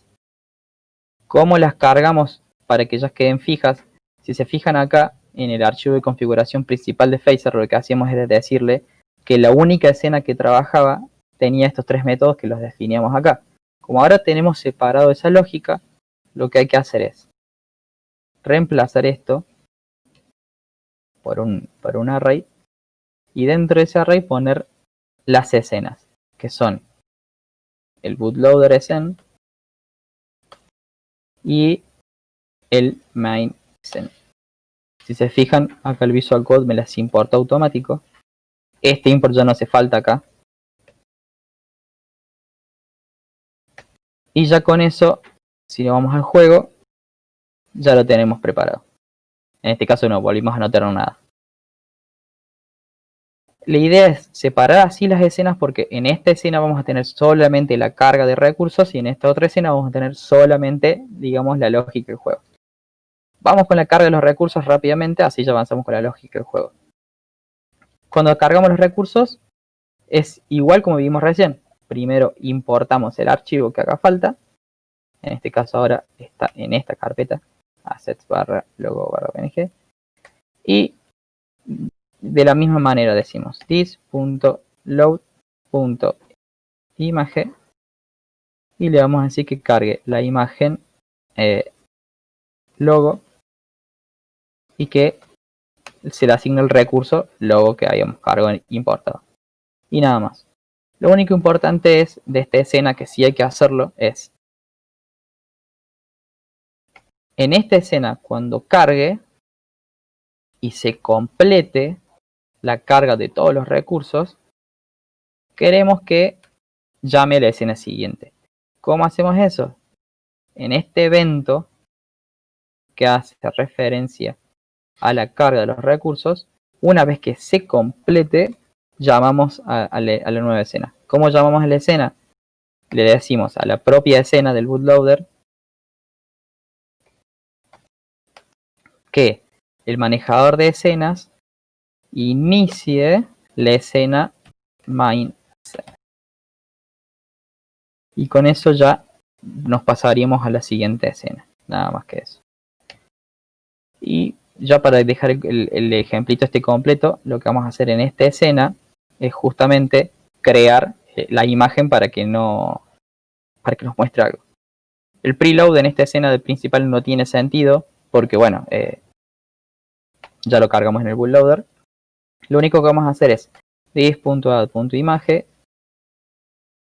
¿Cómo las cargamos para que ellas queden fijas? Si se fijan acá en el archivo de configuración principal de Phaser, lo que hacíamos era decirle que la única escena que trabajaba tenía estos tres métodos que los definíamos acá. Como ahora tenemos separado esa lógica, lo que hay que hacer es reemplazar esto por un array y dentro de ese array poner las escenas, que son el bootloader scene y el main scene. Si se fijan, acá el Visual Code me las importa automático. Este import ya no hace falta acá. Y ya con eso, si nos vamos al juego, ya lo tenemos preparado. En este caso no volvimos a no tener nada. La idea es separar así las escenas, porque en esta escena vamos a tener solamente la carga de recursos y en esta otra escena vamos a tener solamente, digamos, la lógica del juego. Vamos con la carga de los recursos rápidamente, así ya avanzamos con la lógica del juego. Cuando cargamos los recursos, es igual como vimos recién. Primero importamos el archivo que haga falta. En este caso ahora está en esta carpeta, assets /logo/png. Y de la misma manera decimos this.load.image y le vamos a decir que cargue la imagen logo y que se le asigne el recurso logo que habíamos cargado importado. Y nada más. Lo único importante es de esta escena, que sí hay que hacerlo, es en esta escena, cuando cargue y se complete la carga de todos los recursos, queremos que llame a la escena siguiente. ¿Cómo hacemos eso? En este evento que hace referencia a la carga de los recursos, una vez que se complete, llamamos a la nueva escena. ¿Cómo llamamos a la escena? Le decimos a la propia escena del bootloader que el manejador de escenas inicie la escena main scene. Y con eso ya nos pasaríamos a la siguiente escena. Nada más que eso. Y ya para dejar el ejemplito este completo, lo que vamos a hacer en esta escena es justamente crear la imagen para que nos muestre algo. El preload en esta escena del principal no tiene sentido porque, bueno, ya lo cargamos en el bootloader. Lo único que vamos a hacer es this.add.image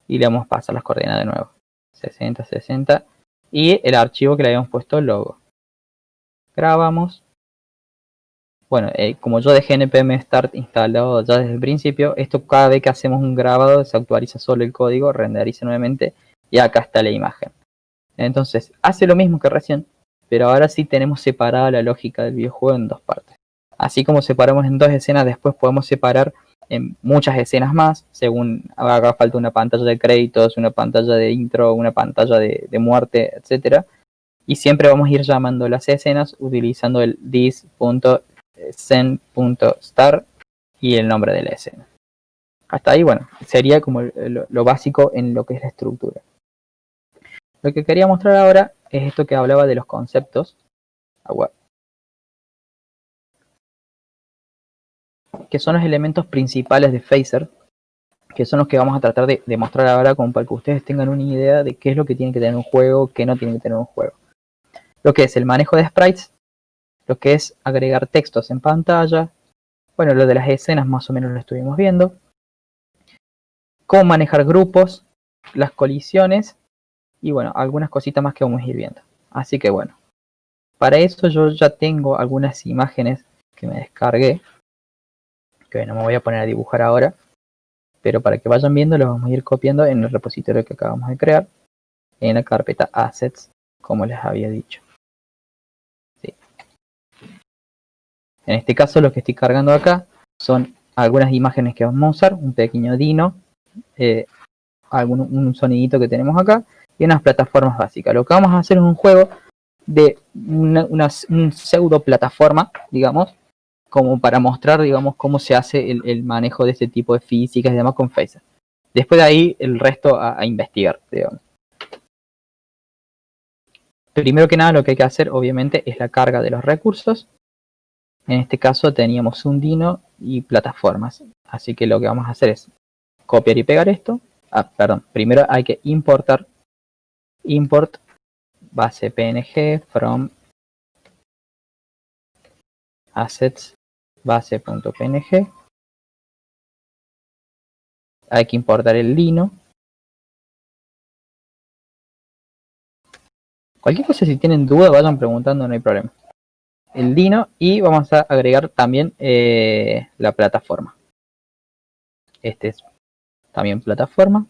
y le vamos a pasar las coordenadas de nuevo. 60, 60 y el archivo que le habíamos puesto logo. Grabamos. Bueno, como yo dejé npm start instalado ya desde el principio, esto cada vez que hacemos un grabado se actualiza solo el código, renderiza nuevamente y acá está la imagen. Entonces hace lo mismo que recién, pero ahora sí tenemos separada la lógica del videojuego en dos partes. Así como separamos en dos escenas, después podemos separar en muchas escenas más, según haga falta una pantalla de créditos, una pantalla de intro, una pantalla de muerte, etc. Y siempre vamos a ir llamando las escenas utilizando el this.scene.start y el nombre de la escena. Hasta ahí, bueno, sería como lo básico en lo que es la estructura. Lo que quería mostrar ahora es esto que hablaba de los conceptos, que son los elementos principales de Phaser, que son los que vamos a tratar de mostrar ahora como para que ustedes tengan una idea de qué es lo que tiene que tener un juego, qué no tiene que tener un juego. Lo que es el manejo de sprites, lo que es agregar textos en pantalla, bueno, lo de las escenas más o menos lo estuvimos viendo, cómo manejar grupos, las colisiones y bueno, algunas cositas más que vamos a ir viendo. Así que bueno, para eso yo ya tengo algunas imágenes que me descargué, que no me voy a poner a dibujar ahora, pero para que vayan viendo los vamos a ir copiando en el repositorio que acabamos de crear, en la carpeta Assets, como les había dicho. Sí. En este caso lo que estoy cargando acá son algunas imágenes que vamos a usar, un pequeño dino, un sonidito que tenemos acá y unas plataformas básicas. Lo que vamos a hacer es un juego de una pseudo plataforma, digamos, como para mostrar, digamos, cómo se hace el manejo de este tipo de físicas y demás con Phaser. Después de ahí, el resto a investigar, digamos. Primero que nada, lo que hay que hacer, obviamente, es la carga de los recursos. En este caso teníamos un dino y plataformas. Así que lo que vamos a hacer es copiar y pegar esto. Primero hay que importar. Import base png from assets base.png. Hay que importar el dino. Cualquier cosa, si tienen duda, vayan preguntando, no hay problema. El dino y vamos a agregar también la plataforma. Este es también plataforma.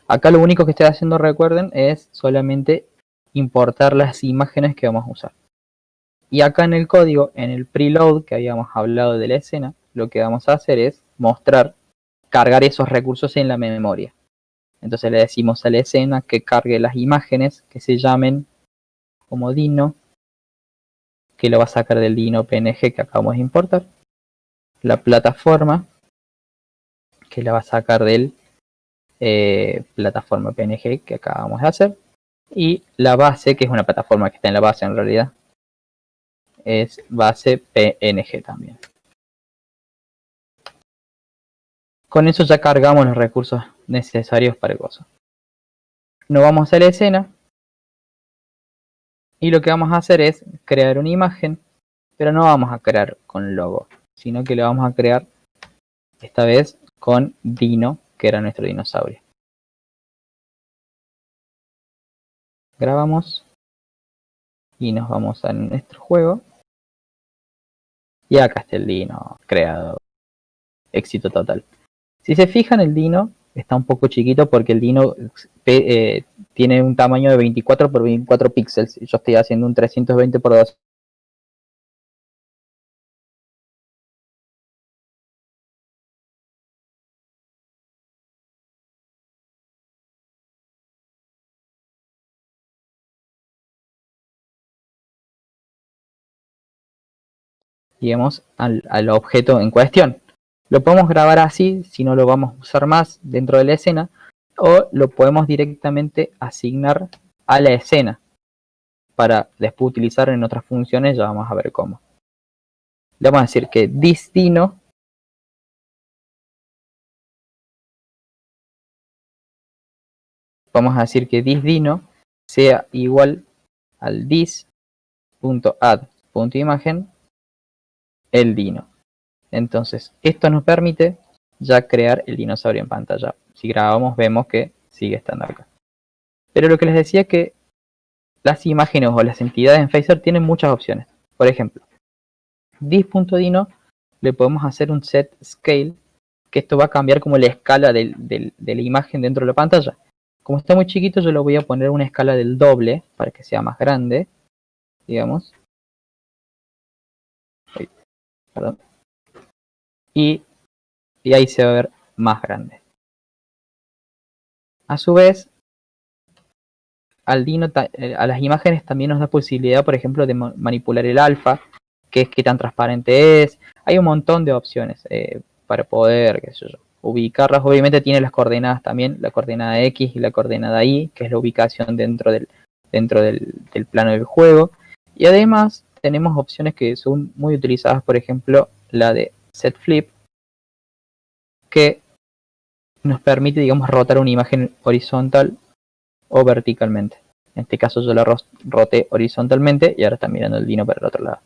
Acá lo único que estoy haciendo, recuerden, es solamente importar las imágenes que vamos a usar. Y acá en el código, en el preload que habíamos hablado de la escena, lo que vamos a hacer es mostrar, cargar esos recursos en la memoria. Entonces le decimos a la escena que cargue las imágenes que se llamen como dino, que lo va a sacar del dino png que acabamos de importar. La plataforma, que la va a sacar del plataforma png que acabamos de hacer. Y la base, que es una plataforma que está en la base en realidad, es base png también. Con eso ya cargamos los recursos necesarios para el gozo. Nos vamos a la escena y lo que vamos a hacer es crear una imagen, pero no vamos a crear con logo, sino que lo vamos a crear esta vez con Dino, que era nuestro dinosaurio. Grabamos y nos vamos a nuestro juego y acá está el Dino creado. Éxito total. Si se fijan, el Dino está un poco chiquito porque el Dino tiene un tamaño de 24 por 24 píxeles. Yo estoy haciendo un 320 por 2. Digamos, al objeto en cuestión. Lo podemos grabar así si no lo vamos a usar más dentro de la escena, o lo podemos directamente asignar a la escena para después utilizar en otras funciones. Ya vamos a ver cómo. Le vamos a decir que this Dino vamos a decir que thisDino sea igual al this.add.imagen el dino. Entonces, esto nos permite ya crear el dinosaurio en pantalla. Si grabamos, vemos que sigue estando acá. Pero lo que les decía es que las imágenes o las entidades en Phaser tienen muchas opciones. Por ejemplo, this.dino le podemos hacer un set scale, que esto va a cambiar como la escala de la imagen dentro de la pantalla. Como está muy chiquito, yo le voy a poner una escala del doble para que sea más grande, digamos. Perdón. Y ahí se va a ver más grande. A su vez, al Dino, a las imágenes también nos da posibilidad, por ejemplo, de manipular el alfa, que es qué tan transparente es. Hay un montón de opciones para poder, qué sé yo, ubicarlas. Obviamente tiene las coordenadas también, la coordenada X y la coordenada Y, que es la ubicación dentro del plano del juego. Y además tenemos opciones que son muy utilizadas, por ejemplo, la de set flip, que nos permite, digamos, rotar una imagen horizontal o verticalmente. En este caso yo la roté horizontalmente y ahora está mirando el dino para el otro lado.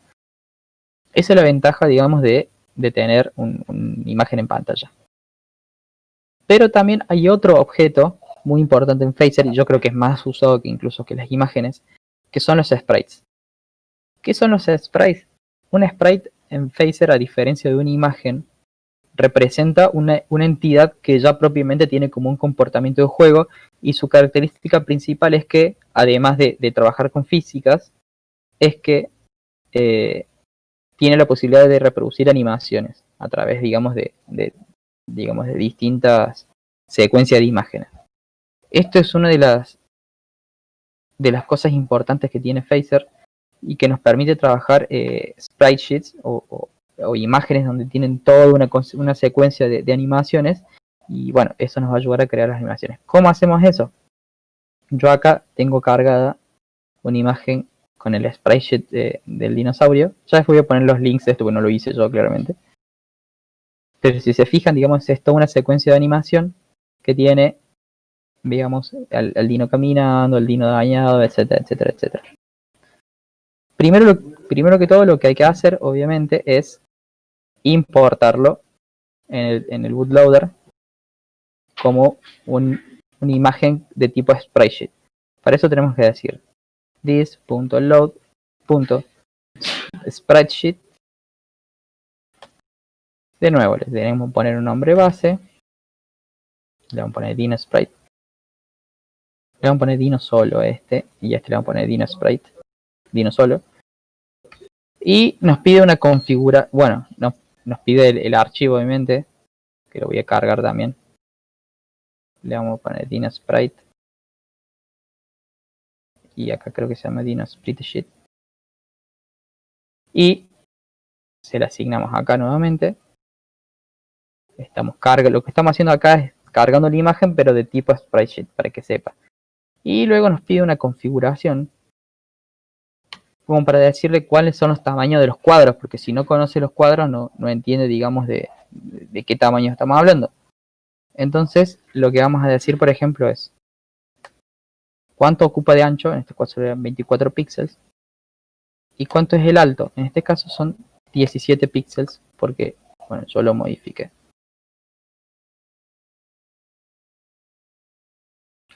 Esa es la ventaja, digamos, de tener una imagen en pantalla. Pero también hay otro objeto muy importante en Phaser, y yo creo que es más usado que incluso que las imágenes, que son los sprites. ¿Qué son los sprites? Un sprite en Phaser, a diferencia de una imagen, representa una entidad que ya propiamente tiene como un comportamiento de juego, y su característica principal es que, además de trabajar con físicas, es que tiene la posibilidad de reproducir animaciones a través, digamos, de distintas secuencias de imágenes. Esto es una de las cosas importantes que tiene Phaser y que nos permite trabajar sprite sheets o imágenes donde tienen toda una secuencia de animaciones, y bueno, eso nos va a ayudar a crear las animaciones. ¿Cómo hacemos eso? Yo acá tengo cargada una imagen con el sprite sheet del dinosaurio. Ya les voy a poner los links de esto, porque no lo hice yo claramente. Pero si se fijan, digamos, es toda una secuencia de animación que tiene, digamos, al dino caminando, el dino dañado, etcétera, etcétera, etcétera. Primero que todo, lo que hay que hacer, obviamente, es importarlo en el bootloader como una imagen de tipo sprite. Para eso tenemos que decir this.load.spritesheet. De nuevo, le tenemos que poner un nombre base. Le vamos a poner Dino Sprite. Le vamos a poner Dino solo a este. Y a este le vamos a poner Dino Sprite. Dino solo. Y nos pide una configura. Bueno, nos pide el archivo, obviamente. Que lo voy a cargar también. Le vamos a poner Dino Sprite. Y acá creo que se llama Dino Sprite Sheet. Y se le asignamos acá nuevamente. Lo que estamos haciendo acá es cargando la imagen, pero de tipo SpriteSheet, para que sepa. Y luego nos pide una configuración, como para decirle cuáles son los tamaños de los cuadros, porque si no conoce los cuadros no entiende, digamos, de qué tamaño estamos hablando. Entonces, lo que vamos a decir, por ejemplo, es cuánto ocupa de ancho, en este caso serían 24 píxeles, y cuánto es el alto. En este caso son 17 píxeles, porque, bueno, yo lo modifiqué.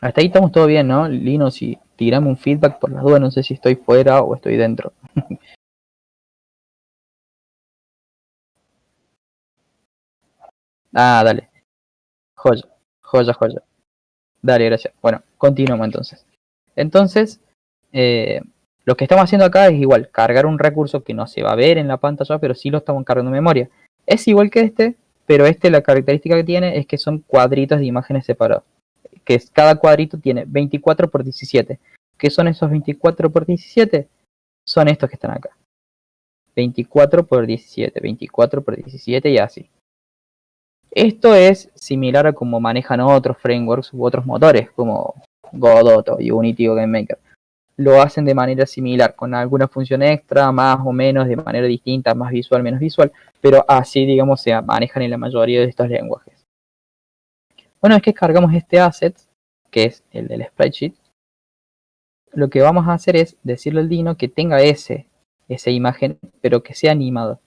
Hasta ahí estamos todo bien, ¿no? Lino, si tirame un feedback por las dudas, no sé si estoy fuera o estoy dentro. Ah, dale. Joya, joya, joya. Dale, gracias. Bueno, continuamos entonces. Entonces, lo que estamos haciendo acá es igual, cargar un recurso que no se va a ver en la pantalla, pero sí lo estamos cargando en memoria. Es igual que este, pero la característica que tiene es que son cuadritos de imágenes separados. Cada cuadrito tiene 24 por 17. ¿Qué son esos 24 por 17? Son estos que están acá. 24 por 17, 24 por 17 y así. Esto es similar a como manejan otros frameworks u otros motores como Godot o Unity o GameMaker. Lo hacen de manera similar, con alguna función extra, más o menos, de manera distinta, más visual, menos visual, pero así, digamos, se manejan en la mayoría de estos lenguajes. Una vez que cargamos este asset, que es el del sprite sheet, lo que vamos a hacer es decirle al Dino que tenga esa imagen, pero que sea animado.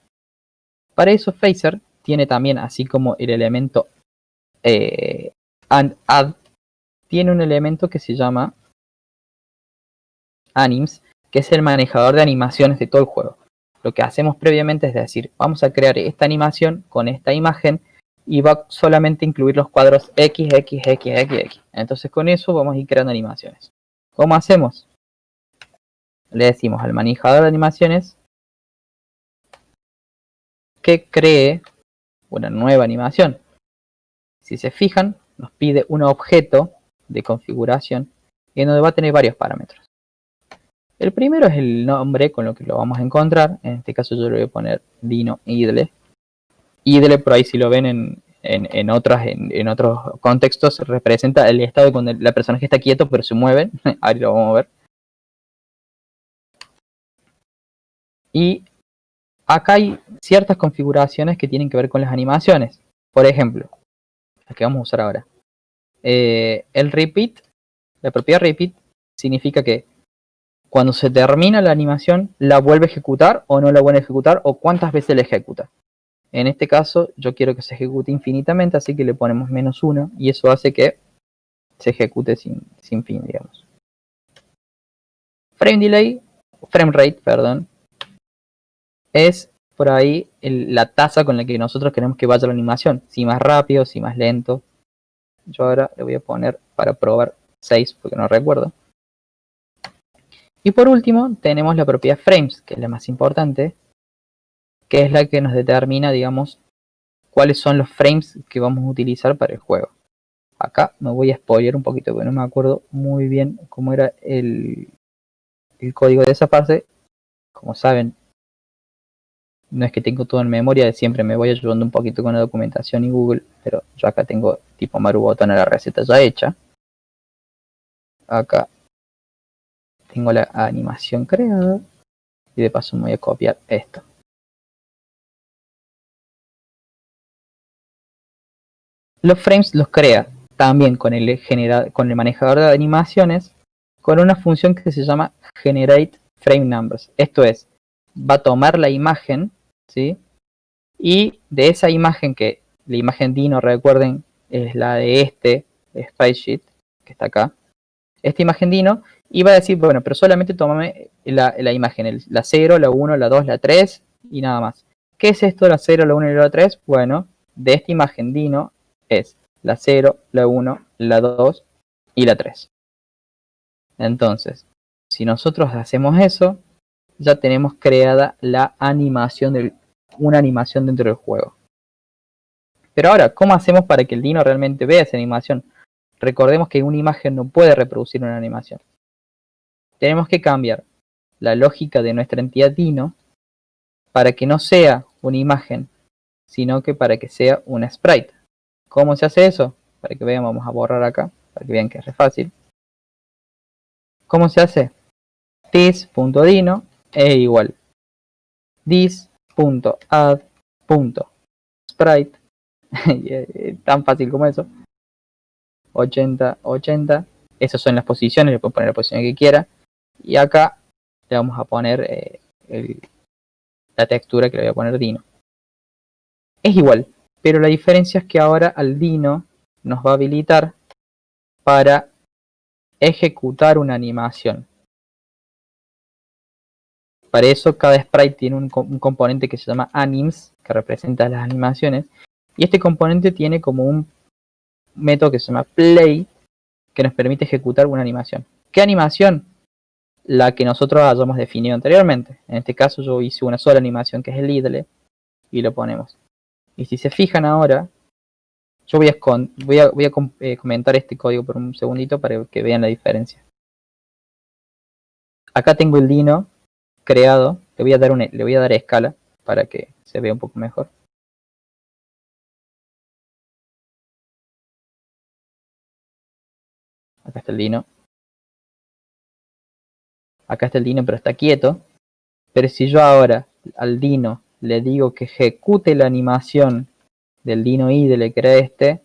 Para eso Phaser tiene también, así como el elemento add, tiene un elemento que se llama anims, que es el manejador de animaciones de todo el juego. Lo que hacemos previamente es decir, vamos a crear esta animación con esta imagen y va solamente a incluir los cuadros X, X, X, X, X. Entonces con eso vamos a ir creando animaciones. ¿Cómo hacemos? Le decimos al manejador de animaciones que cree una nueva animación. Si se fijan, nos pide un objeto de configuración en donde va a tener varios parámetros. El primero es el nombre con lo que lo vamos a encontrar. En este caso yo le voy a poner Dino Idle. Idle, por ahí si lo ven en otros contextos, representa el estado de cuando la personaje está quieto pero se mueve. Ahí lo vamos a ver. Y acá hay ciertas configuraciones que tienen que ver con las animaciones. Por ejemplo, las que vamos a usar ahora. El repeat, la propiedad repeat, significa que cuando se termina la animación, la vuelve a ejecutar o no la vuelve a ejecutar o cuántas veces la ejecuta. En este caso, yo quiero que se ejecute infinitamente, así que le ponemos -1 y eso hace que se ejecute sin fin, digamos. Frame delay, frame rate, perdón, es por ahí la tasa con la que nosotros queremos que vaya la animación. Si más rápido, si más lento. Yo ahora le voy a poner para probar 6 porque no recuerdo. Y por último tenemos la propiedad frames, que es la más importante, que es la que nos determina, digamos, cuáles son los frames que vamos a utilizar para el juego. Acá me voy a spoiler un poquito porque no me acuerdo muy bien cómo era el código de esa parte. Como saben, no es que tengo todo en memoria, siempre me voy ayudando un poquito con la documentación y Google, pero yo acá tengo tipo Maru Botón a la receta ya hecha. Acá tengo la animación creada y de paso me voy a copiar esto. Los frames los crea también con el manejador de animaciones con una función que se llama generate frame numbers. Esto es, va a tomar la imagen, ¿sí? Y de esa imagen, que la imagen Dino, recuerden, es la de este sprite sheet que está acá. Esta imagen Dino, y va a decir, bueno, pero solamente tómame la imagen, la 0, la 1, la 2, la 3 y nada más. ¿Qué es esto, la 0, la 1 y la 3? Bueno, de esta imagen Dino es la 0, la 1, la 2 y la 3. Entonces, si nosotros hacemos eso, ya tenemos creada la animación una animación dentro del juego. Pero ahora, ¿cómo hacemos para que el Dino realmente vea esa animación? Recordemos que una imagen no puede reproducir una animación. Tenemos que cambiar la lógica de nuestra entidad Dino para que no sea una imagen, sino que para que sea una sprite. ¿Cómo se hace eso? Para que vean, vamos a borrar acá, para que vean que es re fácil. ¿Cómo se hace? This.dino es igual this.add.sprite tan fácil como eso. 80, 80. Esas son las posiciones, le puedo poner la posición que quiera. Y acá le vamos a poner la textura que le voy a poner Dino. Es igual, pero la diferencia es que ahora al Dino nos va a habilitar para ejecutar una animación. Para eso cada sprite tiene un componente que se llama anims, que representa las animaciones. Y este componente tiene como un método que se llama play, que nos permite ejecutar una animación. ¿Qué animación? La que nosotros hayamos definido anteriormente. En este caso yo hice una sola animación que es el idle y lo ponemos. Y si se fijan ahora, yo voy a comentar este código por un segundito para que vean la diferencia. Acá tengo el Dino creado, le voy a dar escala para que se vea un poco mejor. Acá está el Dino. Acá está el Dino, pero está quieto. Pero si yo ahora al Dino le digo que ejecute la animación del Dino idle, que era este,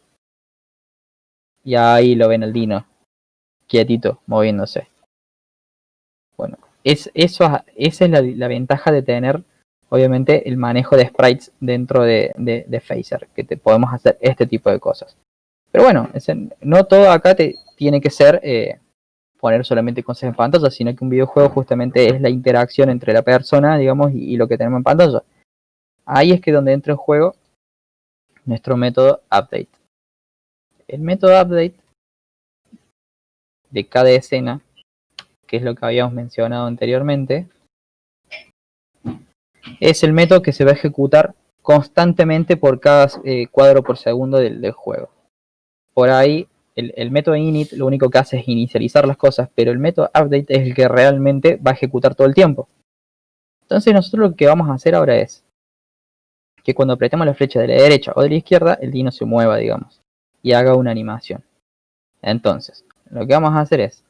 y ahí lo ven el Dino. quietito, moviéndose. Bueno, esa es la ventaja de tener, obviamente, el manejo de sprites dentro de Phaser, que te podemos hacer este tipo de cosas. Pero bueno, no todo acá tiene que ser poner solamente cosas en pantalla, sino que un videojuego justamente es la interacción entre la persona, digamos, y lo que tenemos en pantalla. Ahí es que donde entra en juego nuestro método update. El método update de cada escena, que es lo que habíamos mencionado anteriormente, es el método que se va a ejecutar constantemente por cada cuadro por segundo del juego. Por ahí, el método init lo único que hace es inicializar las cosas, pero el método update es el que realmente va a ejecutar todo el tiempo. Entonces nosotros lo que vamos a hacer ahora es que cuando apretemos la flecha de la derecha o de la izquierda, el dino se mueva, digamos, y haga una animación. Entonces, lo que vamos a hacer es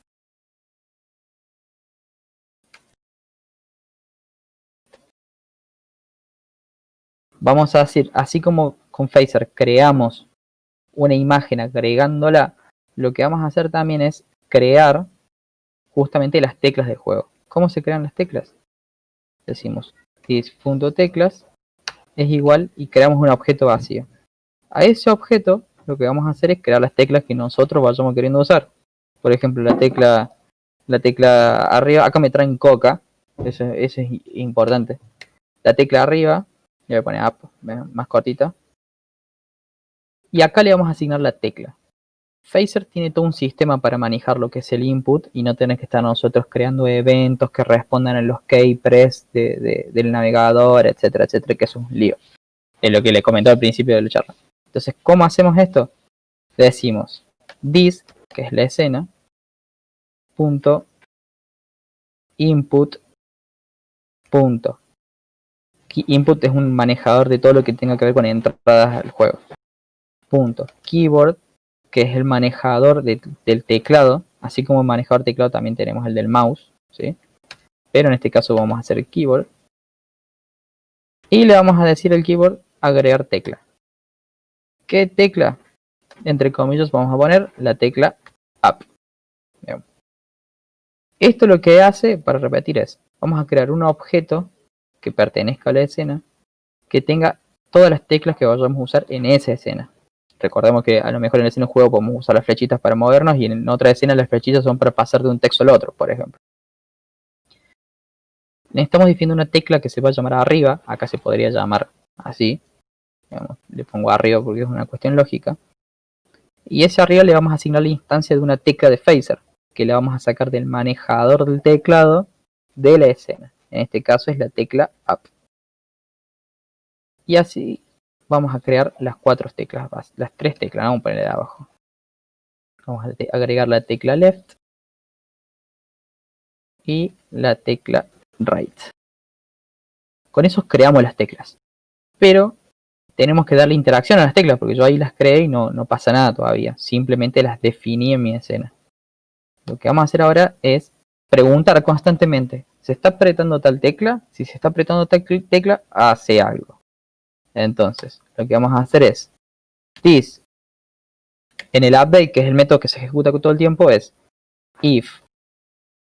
vamos a decir, así como con Phaser creamos una imagen agregándola, lo que vamos a hacer también es crear justamente las teclas del juego. ¿Cómo se crean las teclas? Decimos this.teclas es igual y creamos un objeto vacío. A ese objeto lo que vamos a hacer es crear las teclas que nosotros vayamos queriendo usar. Por ejemplo, la tecla arriba, acá me traen coca, eso es importante. La tecla arriba, le voy a poner up, más cortita. Y acá le vamos a asignar la tecla. Phaser tiene todo un sistema para manejar lo que es el input y no tener que estar nosotros creando eventos que respondan a los keypress del navegador, etcétera, etcétera, que es un lío. Es lo que le comentó al principio de la charla. Entonces, ¿cómo hacemos esto? Le decimos this, que es la escena, punto input, punto. Input es un manejador de todo lo que tenga que ver con entradas al juego. Punto keyboard, que es el manejador del teclado, así como el manejador teclado también tenemos el del mouse, ¿sí? Pero en este caso vamos a hacer el keyboard. Y le vamos a decir al keyboard agregar tecla. ¿Qué tecla? Entre comillas vamos a poner la tecla up. Bien. Esto lo que hace, para repetir, es vamos a crear un objeto que pertenezca a la escena, que tenga todas las teclas que vayamos a usar en esa escena. Recordemos que a lo mejor en la escena del juego podemos usar las flechitas para movernos y en otra escena las flechitas son para pasar de un texto al otro, por ejemplo. Necesitamos definir una tecla que se va a llamar arriba, acá se podría llamar así, digamos, le pongo arriba porque es una cuestión lógica. Y ese arriba le vamos a asignar la instancia de una tecla de Phaser, que le vamos a sacar del manejador del teclado de la escena. En este caso es la tecla up. Y así vamos a crear las cuatro teclas, las tres teclas, vamos a ponerle de abajo. Vamos a agregar la tecla left y la tecla right. Con eso creamos las teclas. Pero tenemos que darle interacción a las teclas, porque yo ahí las creé y no pasa nada todavía. Simplemente las definí en mi escena. Lo que vamos a hacer ahora es preguntar constantemente, ¿se está apretando tal tecla? Si se está apretando tal tecla, hace algo. Entonces, lo que vamos a hacer es this. En el update, que es el método que se ejecuta todo el tiempo, es if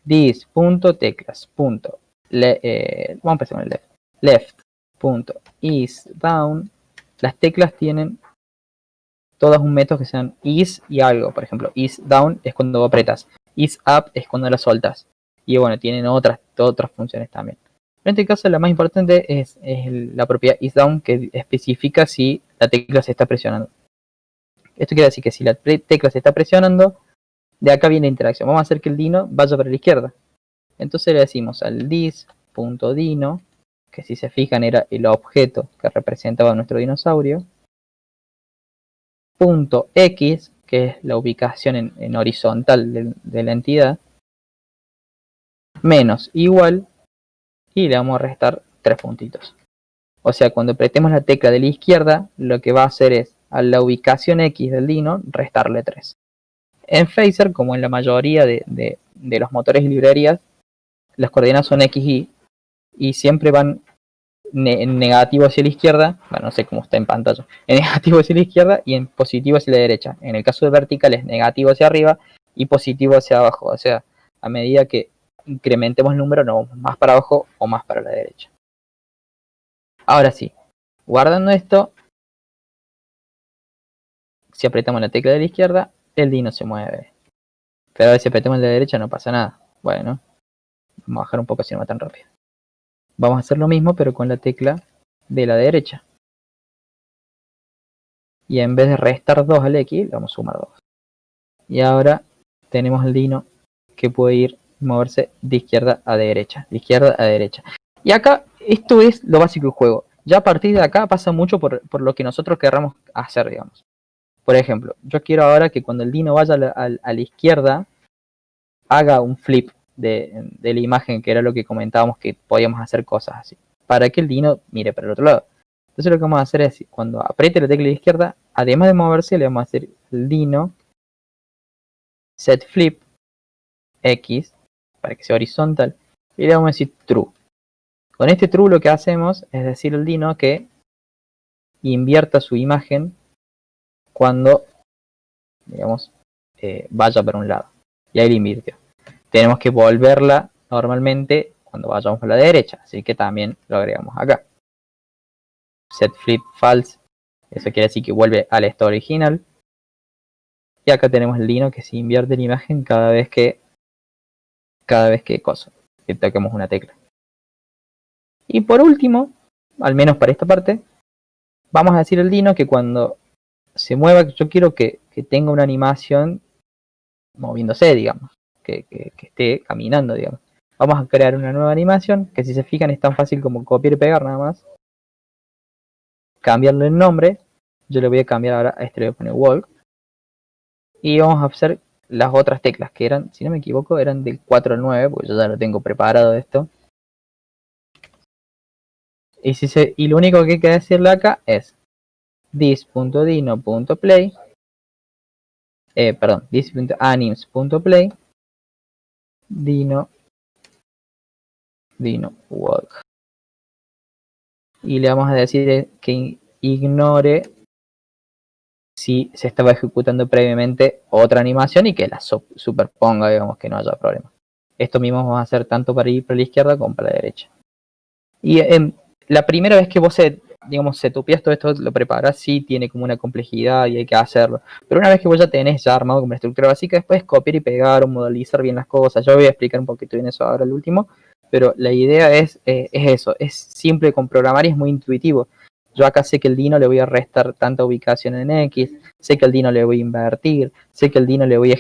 this.teclas. Vamos a empezar con el left.isDown. Las teclas tienen todas un método que sean is y algo. Por ejemplo, isDown es cuando apretas, isUp es cuando la soltas. Y bueno, tienen otras funciones también. En este caso la más importante es la propiedad isDown, que especifica si la tecla se está presionando. Esto quiere decir que si la tecla se está presionando, de acá viene la interacción. Vamos a hacer que el dino vaya para la izquierda. Entonces le decimos al dis.dino, que si se fijan era el objeto que representaba a nuestro dinosaurio, punto x, que es la ubicación en horizontal de la entidad, menos igual, y le vamos a restar 3 puntitos. O sea, cuando apretemos la tecla de la izquierda, lo que va a hacer es a la ubicación x del dino restarle 3. En Phaser, como en la mayoría de los motores y librerías, las coordenadas son x, y siempre van en negativo hacia la izquierda, bueno, no sé cómo está en pantalla, en negativo hacia la izquierda y en positivo hacia la derecha. En el caso de vertical es negativo hacia arriba y positivo hacia abajo. O sea, a medida que incrementemos el número, no vamos más para abajo o más para la derecha. Ahora sí, guardando esto, si apretamos la tecla de la izquierda, el Dino se mueve. Pero a ver si apretamos la derecha no pasa nada. Bueno, vamos a bajar un poco si no va tan rápido. Vamos a hacer lo mismo pero con la tecla de la derecha. Y en vez de restar 2 al X, le vamos a sumar 2. Y ahora tenemos el Dino que puede ir moverse de izquierda a derecha. De izquierda a derecha. Y acá, esto es lo básico del juego. Ya a partir de acá pasa mucho por lo que nosotros querramos hacer, digamos. Por ejemplo, yo quiero ahora que cuando el Dino vaya a la izquierda, haga un flip de la imagen, que era lo que comentábamos que podíamos hacer cosas así. Para que el Dino mire para el otro lado. Entonces lo que vamos a hacer es, cuando apriete la tecla de izquierda, además de moverse, le vamos a hacer el Dino set flip X, para que sea horizontal, y le vamos a decir true. Con este true lo que hacemos es decir al Dino que invierta su imagen cuando, digamos, vaya para un lado. Y ahí le invirtió. Tenemos que volverla normalmente cuando vayamos a la derecha, así que también lo agregamos acá. Set flip false, eso quiere decir que vuelve al estado original. Y acá tenemos el Dino que se invierte la imagen cada vez que toquemos una tecla. Y por último, al menos para esta parte, vamos a decir al Dino que cuando se mueva, yo quiero que tenga una animación moviéndose, digamos, que esté caminando, digamos. Vamos a crear una nueva animación, que si se fijan es tan fácil como copiar y pegar nada más. Cambiarle el nombre, yo le voy a cambiar ahora a este, le voy a poner walk. Y vamos a hacer las otras teclas, que eran, si no me equivoco, eran del 4 al 9, porque yo ya lo tengo preparado esto. Y lo único que hay que decirle acá es this.dino.play this.anims.play dino walk. Y le vamos a decir que ignore si se estaba ejecutando previamente otra animación y que la superponga, digamos, que no haya problema. Esto mismo vamos a hacer tanto para ir para la izquierda como para la derecha. Y la primera vez que vos se tupias todo esto, lo preparas, sí tiene como una complejidad y hay que hacerlo. Pero una vez que vos ya tenés ya armado como una estructura básica, después copiar y pegar o modalizar bien las cosas. Yo voy a explicar un poquito bien eso ahora al último, pero la idea es eso, es simple con programar y es muy intuitivo. Yo acá sé que el Dino le voy a restar tanta ubicación en X, sé que el Dino le voy a invertir, sé que el Dino le voy a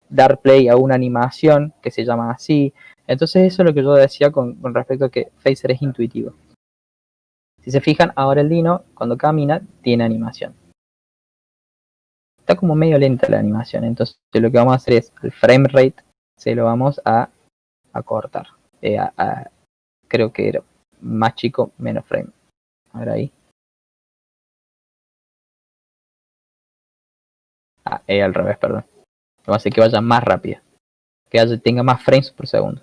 dar play a una animación que se llama así. Entonces eso es lo que yo decía con respecto a que Phaser es intuitivo. Si se fijan, ahora el Dino, cuando camina, tiene animación. Está como medio lenta la animación, entonces lo que vamos a hacer es, el frame rate, se lo vamos a cortar. Creo que era más chico, menos frame. Ahora ahí. Al revés, perdón. Vamos a hacer que vaya más rápido. Que tenga más frames por segundo.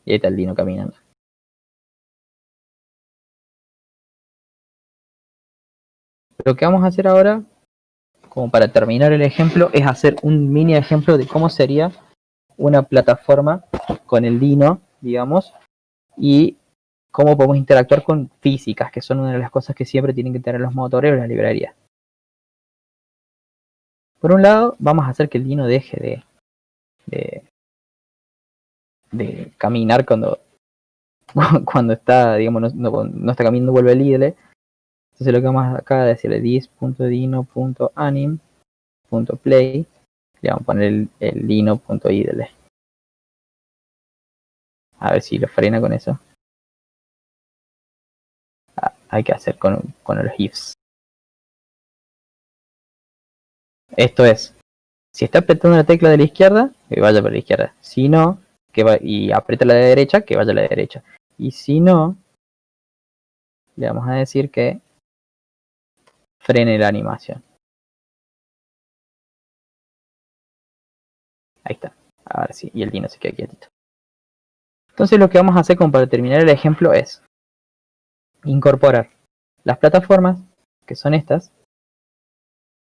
Y ahí está el Dino caminando. Lo que vamos a hacer ahora, como para terminar el ejemplo, es hacer un mini ejemplo de cómo sería una plataforma con el Dino, digamos, y cómo podemos interactuar con físicas, que son una de las cosas que siempre tienen que tener los motores o la librería. Por un lado, vamos a hacer que el Dino deje de caminar cuando está, digamos, no está caminando, vuelve el idle. Entonces lo que vamos acá es decirle this.dino.anim.play, le vamos a poner el dino.idle. A ver si lo frena con eso. Hay que hacer con los ifs. Esto es, si está apretando la tecla de la izquierda, que vaya para la izquierda. Si no, y aprieta la de derecha, que vaya a la derecha. Y si no, le vamos a decir que frene la animación. Ahí está. A ver si, y el Dino se queda quietito. Entonces lo que vamos a hacer como para terminar el ejemplo es incorporar las plataformas, que son estas,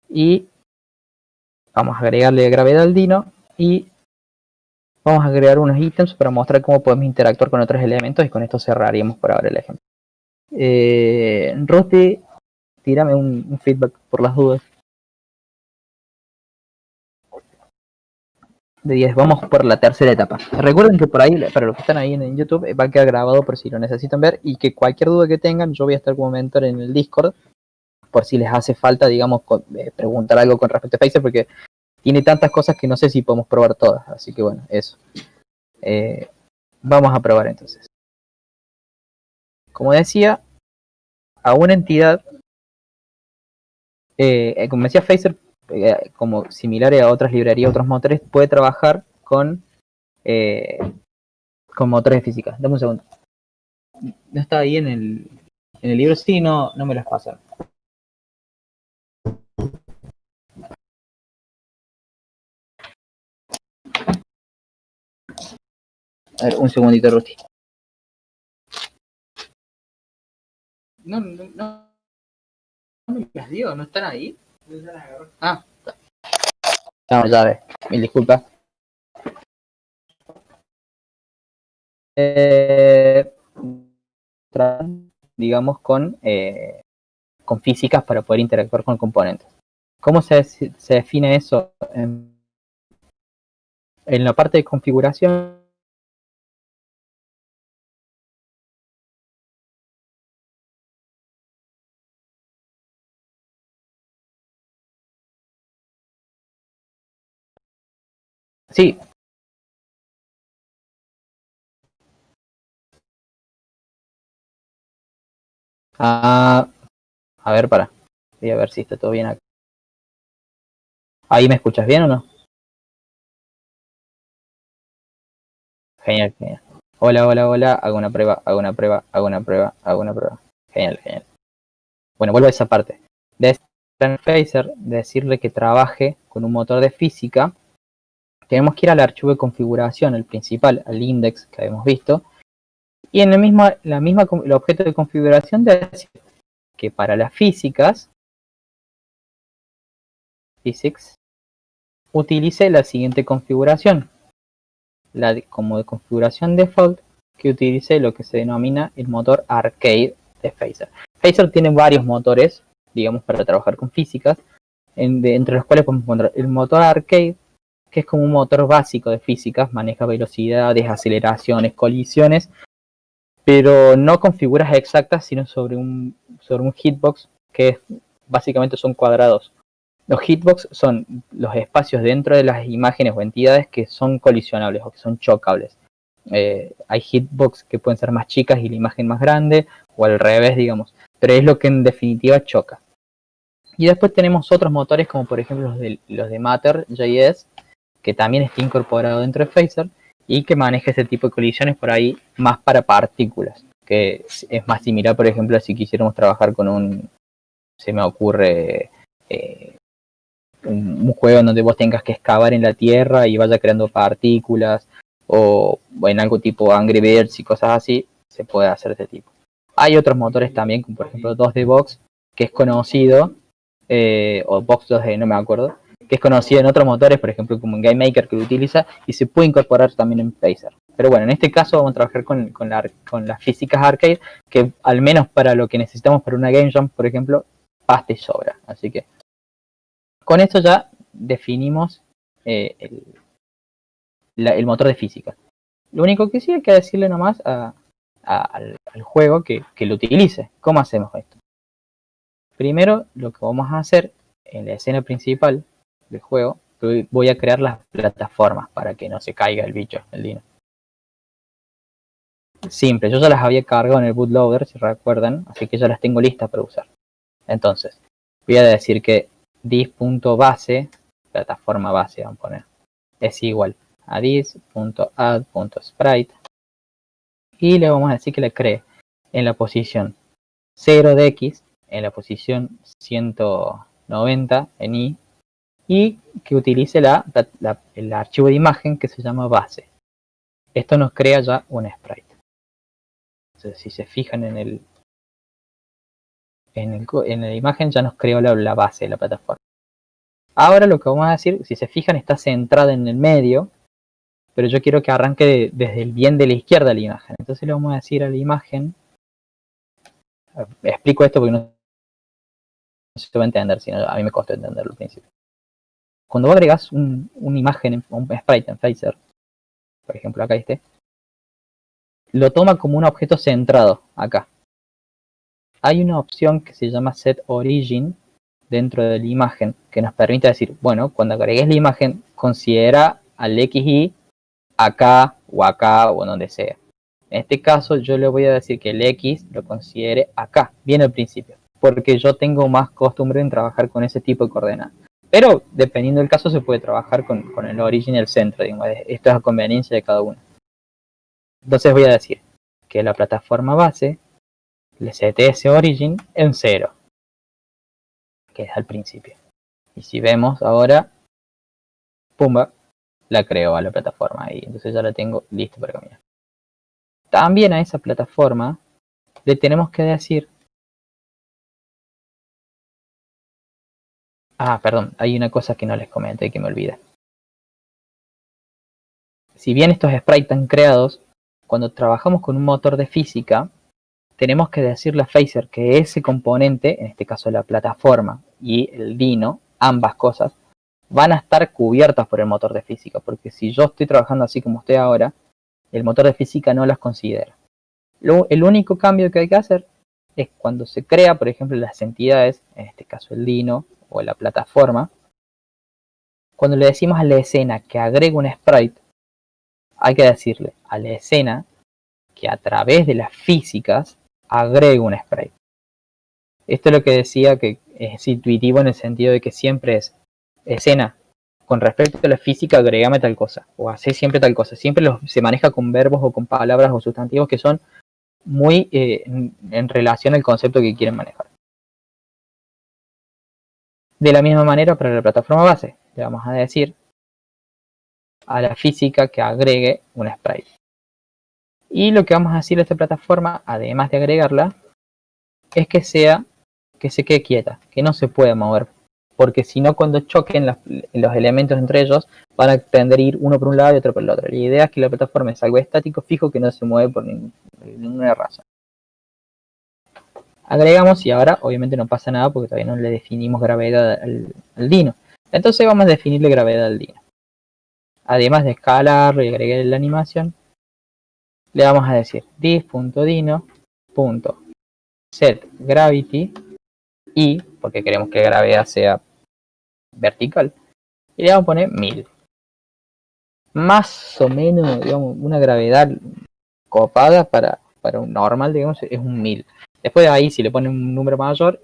y vamos a agregarle gravedad al Dino Y vamos a crear unos ítems para mostrar cómo podemos interactuar con otros elementos y con esto cerraríamos por ahora el ejemplo. Roti, tírame un feedback por las dudas. De 10, vamos por la tercera etapa. Recuerden que por ahí, para los que están ahí en YouTube, va a quedar grabado por si lo necesitan ver y que cualquier duda que tengan, yo voy a estar como mentor en el Discord por si les hace falta, digamos, preguntar algo con respecto a Phaser, porque tiene tantas cosas que no sé si podemos probar todas. Así que bueno, eso. Vamos a probar entonces. Como decía, a una entidad, como decía Phaser, como similar a otras librerías, otros motores, puede trabajar con motores de física. Dame un segundo. ¿No está ahí en el libro? Sí, no me las pasan. A ver, un segundito, Rusty. No me las dio, ¿no están ahí? Ah, no, ya ves, mil disculpas. Digamos con físicas para poder interactuar con componentes. ¿Cómo se define eso? En la parte de configuración, sí. A ver, para. Voy a ver si está todo bien acá. ¿Ahí me escuchas bien o no? Genial, genial. Hola, hola, hola. Hago una prueba. Genial, genial. Bueno, vuelvo a esa parte. De Phaser, decirle que trabaje con un motor de física. Tenemos que ir al archivo de configuración, el principal, al index que habíamos visto. Y en el objeto de configuración de decir que para las physics, utilice la siguiente configuración. Como de configuración default, que utilice lo que se denomina el motor arcade de Phaser. Phaser tiene varios motores, digamos, para trabajar con físicas, entre los cuales podemos encontrar el motor arcade, que es como un motor básico de físicas, maneja velocidades, aceleraciones, colisiones, pero no con figuras exactas, sino sobre un hitbox que básicamente son cuadrados. Los hitbox son los espacios dentro de las imágenes o entidades que son colisionables o que son chocables. Hay hitbox que pueden ser más chicas y la imagen más grande, o al revés, digamos, pero es lo que en definitiva choca. Y después tenemos otros motores como por ejemplo los de Matter.js, que también está incorporado dentro de Phaser y que maneja ese tipo de colisiones por ahí más para partículas, que es más similar, por ejemplo, si quisiéramos trabajar con se me ocurre, un juego en donde vos tengas que excavar en la tierra y vaya creando partículas, o en algo tipo Angry Birds y cosas así, se puede hacer este tipo. Hay otros motores también, como por ejemplo 2D Box, que es conocido, o Box 2D, no me acuerdo, que es conocido en otros motores, por ejemplo como en Game Maker, que lo utiliza, y se puede incorporar también en Phaser. Pero bueno, en este caso vamos a trabajar con las físicas arcade, que al menos para lo que necesitamos para una Game Jam, por ejemplo, basta y sobra. Así que con esto ya definimos el motor de física. Lo único que sí hay que decirle nomás al juego que lo utilice. ¿Cómo hacemos esto? Primero, lo que vamos a hacer en la escena principal del juego, voy a crear las plataformas para que no se caiga el bicho, el dino. Simple, yo ya las había cargado en el bootloader, si recuerdan, así que ya las tengo listas para usar. Entonces, voy a decir que dis.base, plataforma base, vamos a poner, es igual a dis.add.sprite y le vamos a decir que le cree en la posición 0 de x, en la posición 190 en y que utilice el archivo de imagen que se llama base. Esto nos crea ya un sprite. Entonces, si se fijan en la imagen, ya nos creó la base de la plataforma. Ahora lo que vamos a decir, si se fijan, está centrada en el medio, pero yo quiero que arranque desde el bien de la izquierda la imagen. Entonces le vamos a decir a la imagen, explico esto porque no se va a entender, sino a mí me costó entenderlo al principio. Cuando vos agregas una imagen, un sprite en Phaser, por ejemplo acá lo toma como un objeto centrado acá. Hay una opción que se llama Set Origin dentro de la imagen que nos permite decir, bueno, cuando agregues la imagen, considera al XY acá o donde sea. En este caso yo le voy a decir que el X lo considere acá, bien al principio, porque yo tengo más costumbre en trabajar con ese tipo de coordenadas. Pero dependiendo del caso se puede trabajar con el origin y el centro, digamos, esto es a conveniencia de cada uno. Entonces voy a decir que la plataforma base le sete ese origin en 0, que es al principio. Y si vemos ahora, pumba, la creo a la plataforma ahí, entonces ya la tengo lista para caminar. También a esa plataforma le tenemos que decir, perdón, hay una cosa que no les comenté que me olvidé. Si bien estos sprites están creados, cuando trabajamos con un motor de física, tenemos que decirle a Phaser que ese componente, en este caso la plataforma y el Dino, ambas cosas, van a estar cubiertas por el motor de física, porque si yo estoy trabajando así como estoy ahora, el motor de física no las considera. El único cambio que hay que hacer es cuando se crea, por ejemplo, las entidades, en este caso el Dino o la plataforma, cuando le decimos a la escena que agregue un sprite, hay que decirle a la escena que a través de las físicas agregue un sprite. Esto es lo que decía que es intuitivo en el sentido de que siempre es escena, con respecto a la física agregame tal cosa, o hace siempre tal cosa. Siempre se maneja con verbos o con palabras o sustantivos que son muy en relación al concepto que quieren manejar. De la misma manera para la plataforma base, le vamos a decir a la física que agregue un sprite. Y lo que vamos a decir a esta plataforma, además de agregarla, es que se quede quieta, que no se pueda mover, porque si no, cuando choquen los elementos entre ellos, van a tender a ir uno por un lado y otro por el otro. La idea es que la plataforma es algo estático, fijo, que no se mueve por ninguna razón. Agregamos y ahora obviamente no pasa nada porque todavía no le definimos gravedad al Dino. Entonces vamos a definirle gravedad al Dino. Además de escalarlo y agregar la animación, le vamos a decir dis.dino.setGravity y, porque queremos que la gravedad sea vertical, y le vamos a poner 1000. Más o menos, digamos, una gravedad copada para un normal, digamos, es un 1000. Después de ahí, si le ponen un número mayor,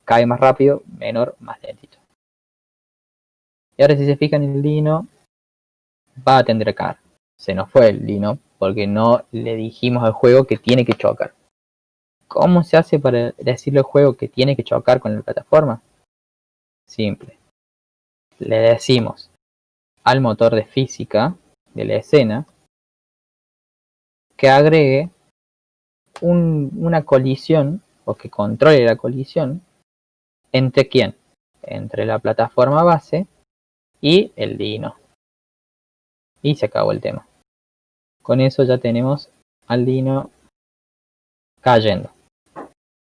cae más rápido, menor, más lentito. Y ahora si se fijan en el Dino, va a tender a caer. Se nos fue el Dino porque no le dijimos al juego que tiene que chocar. ¿Cómo se hace para decirle al juego que tiene que chocar con la plataforma? Simple. Le decimos al motor de física de la escena que agregue una colisión o que controle la colisión entre quién, entre la plataforma base y el Dino, y se acabó el tema. Con eso ya tenemos al Dino cayendo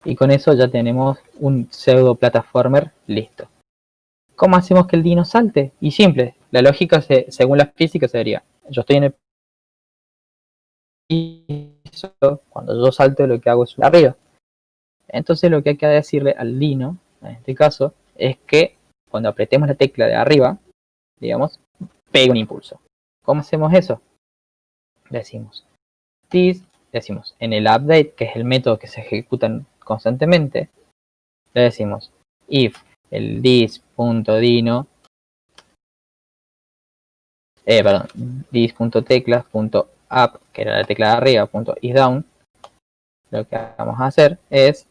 y con eso ya tenemos un pseudo plataformer listo. ¿Cómo hacemos que el Dino salte? Y simple, la lógica según la física sería, yo estoy en el piso, cuando yo salto lo que hago es subir arriba. Entonces lo que hay que decirle al Dino, en este caso, es que cuando apretemos la tecla de arriba, digamos, pegue un impulso. ¿Cómo hacemos eso? Decimos en el update, que es el método que se ejecuta constantemente, le decimos if el dis.dino dis.teclas.up, que era la tecla de arriba, .isDown, lo que vamos a hacer es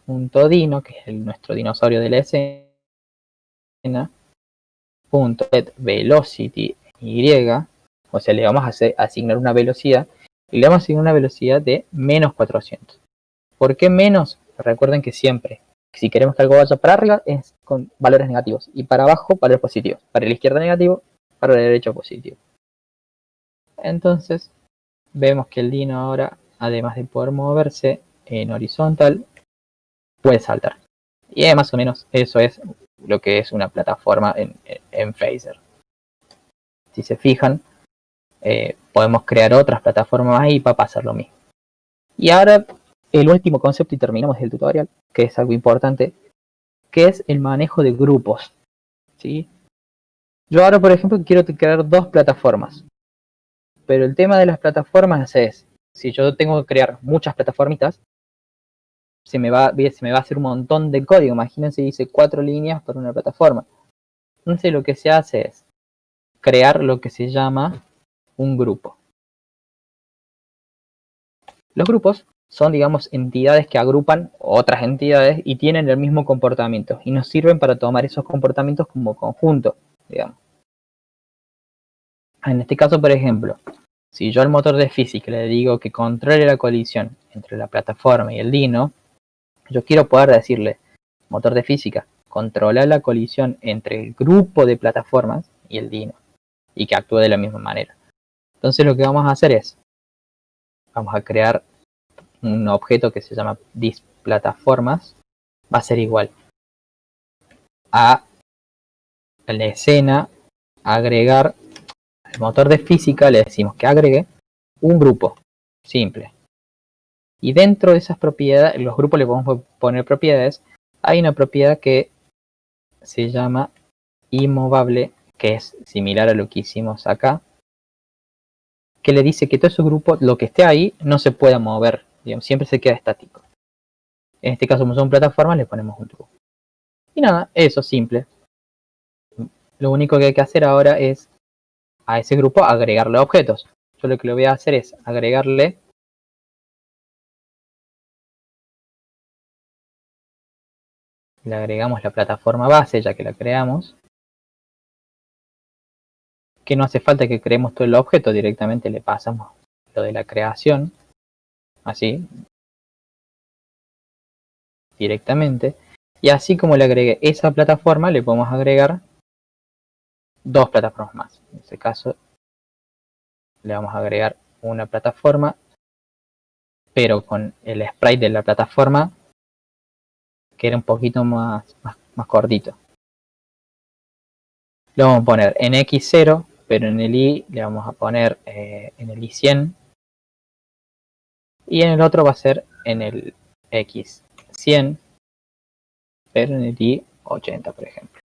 .dino, que es nuestro dinosaurio de la escena, .velocity y, o sea, le vamos a asignar una velocidad y le vamos a asignar una velocidad de menos 400. ¿Por qué menos? Recuerden que siempre, si queremos que algo vaya para arriba, es con valores negativos y para abajo valores positivos. Para la izquierda negativo, para la derecha positivo. Entonces vemos que el Dino ahora, además de poder moverse en horizontal, puede saltar. Y más o menos eso es lo que es una plataforma en Phaser. Si se fijan, podemos crear otras plataformas ahí para pasar lo mismo. Y ahora el último concepto y terminamos el tutorial, que es algo importante, que es el manejo de grupos. ¿Sí? Yo ahora, por ejemplo, quiero crear dos plataformas. Pero el tema de las plataformas es, si yo tengo que crear muchas plataformitas, se me va a hacer un montón de código. Imagínense, dice 4 líneas por una plataforma. Entonces lo que se hace es crear lo que se llama un grupo. Los grupos son, digamos, entidades que agrupan otras entidades y tienen el mismo comportamiento. Y nos sirven para tomar esos comportamientos como conjunto, digamos. En este caso, por ejemplo, si yo al motor de física le digo que controle la colisión entre la plataforma y el Dino, yo quiero poder decirle, motor de física, controla la colisión entre el grupo de plataformas y el Dino, y que actúe de la misma manera. Entonces lo que vamos a hacer es, vamos a crear un objeto que se llama displataformas, va a ser igual a la escena, agregar, al motor de física le decimos que agregue un grupo simple. Y dentro de esas propiedades, los grupos le podemos poner propiedades. Hay una propiedad que se llama inmovable, que es similar a lo que hicimos acá, que le dice que todo ese grupo, lo que esté ahí, no se pueda mover, digamos, siempre se queda estático. En este caso, como son plataformas, le ponemos un grupo. Y nada, eso simple. Lo único que hay que hacer ahora es a ese grupo agregarle objetos. Yo lo que le voy a hacer es agregarle le agregamos la plataforma base ya que la creamos, que no hace falta que creemos todo el objeto, directamente le pasamos lo de la creación, así, directamente, y así como le agregué esa plataforma, le podemos agregar dos plataformas más. En este caso, le vamos a agregar una plataforma, pero con el sprite de la plataforma, que era un poquito más cortito. Lo vamos a poner en X0, pero en el Y le vamos a poner en el Y100. Y en el otro va a ser en el X100, pero en el Y80, por ejemplo.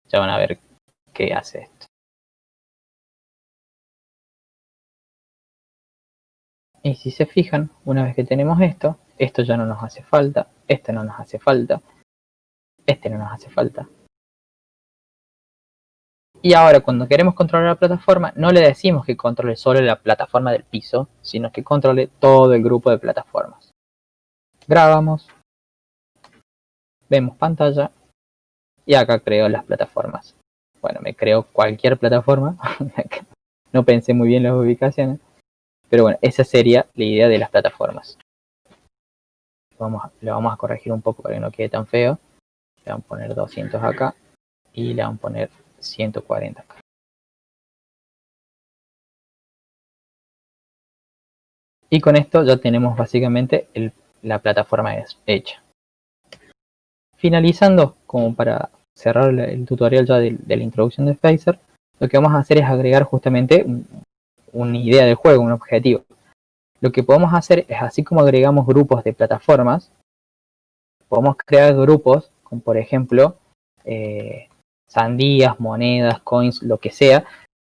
Ya van a ver qué hace esto. Y si se fijan, una vez que tenemos esto ya no nos hace falta, este no nos hace falta, este no nos hace falta. Y ahora cuando queremos controlar la plataforma, no le decimos que controle solo la plataforma del piso, sino que controle todo el grupo de plataformas. Grabamos, vemos pantalla y acá creo las plataformas. Bueno, me creo cualquier plataforma, no pensé muy bien las ubicaciones, pero bueno, esa sería la idea de las plataformas. Le vamos a corregir un poco para que no quede tan feo. Le vamos a poner 200 acá y le vamos a poner 140 acá. Y con esto ya tenemos básicamente la plataforma hecha. Finalizando, como para cerrar el tutorial ya de la introducción de Phaser, lo que vamos a hacer es agregar justamente una idea del juego, un objetivo. Lo que podemos hacer es, así como agregamos grupos de plataformas, podemos crear grupos, como por ejemplo, sandías, monedas, coins, lo que sea,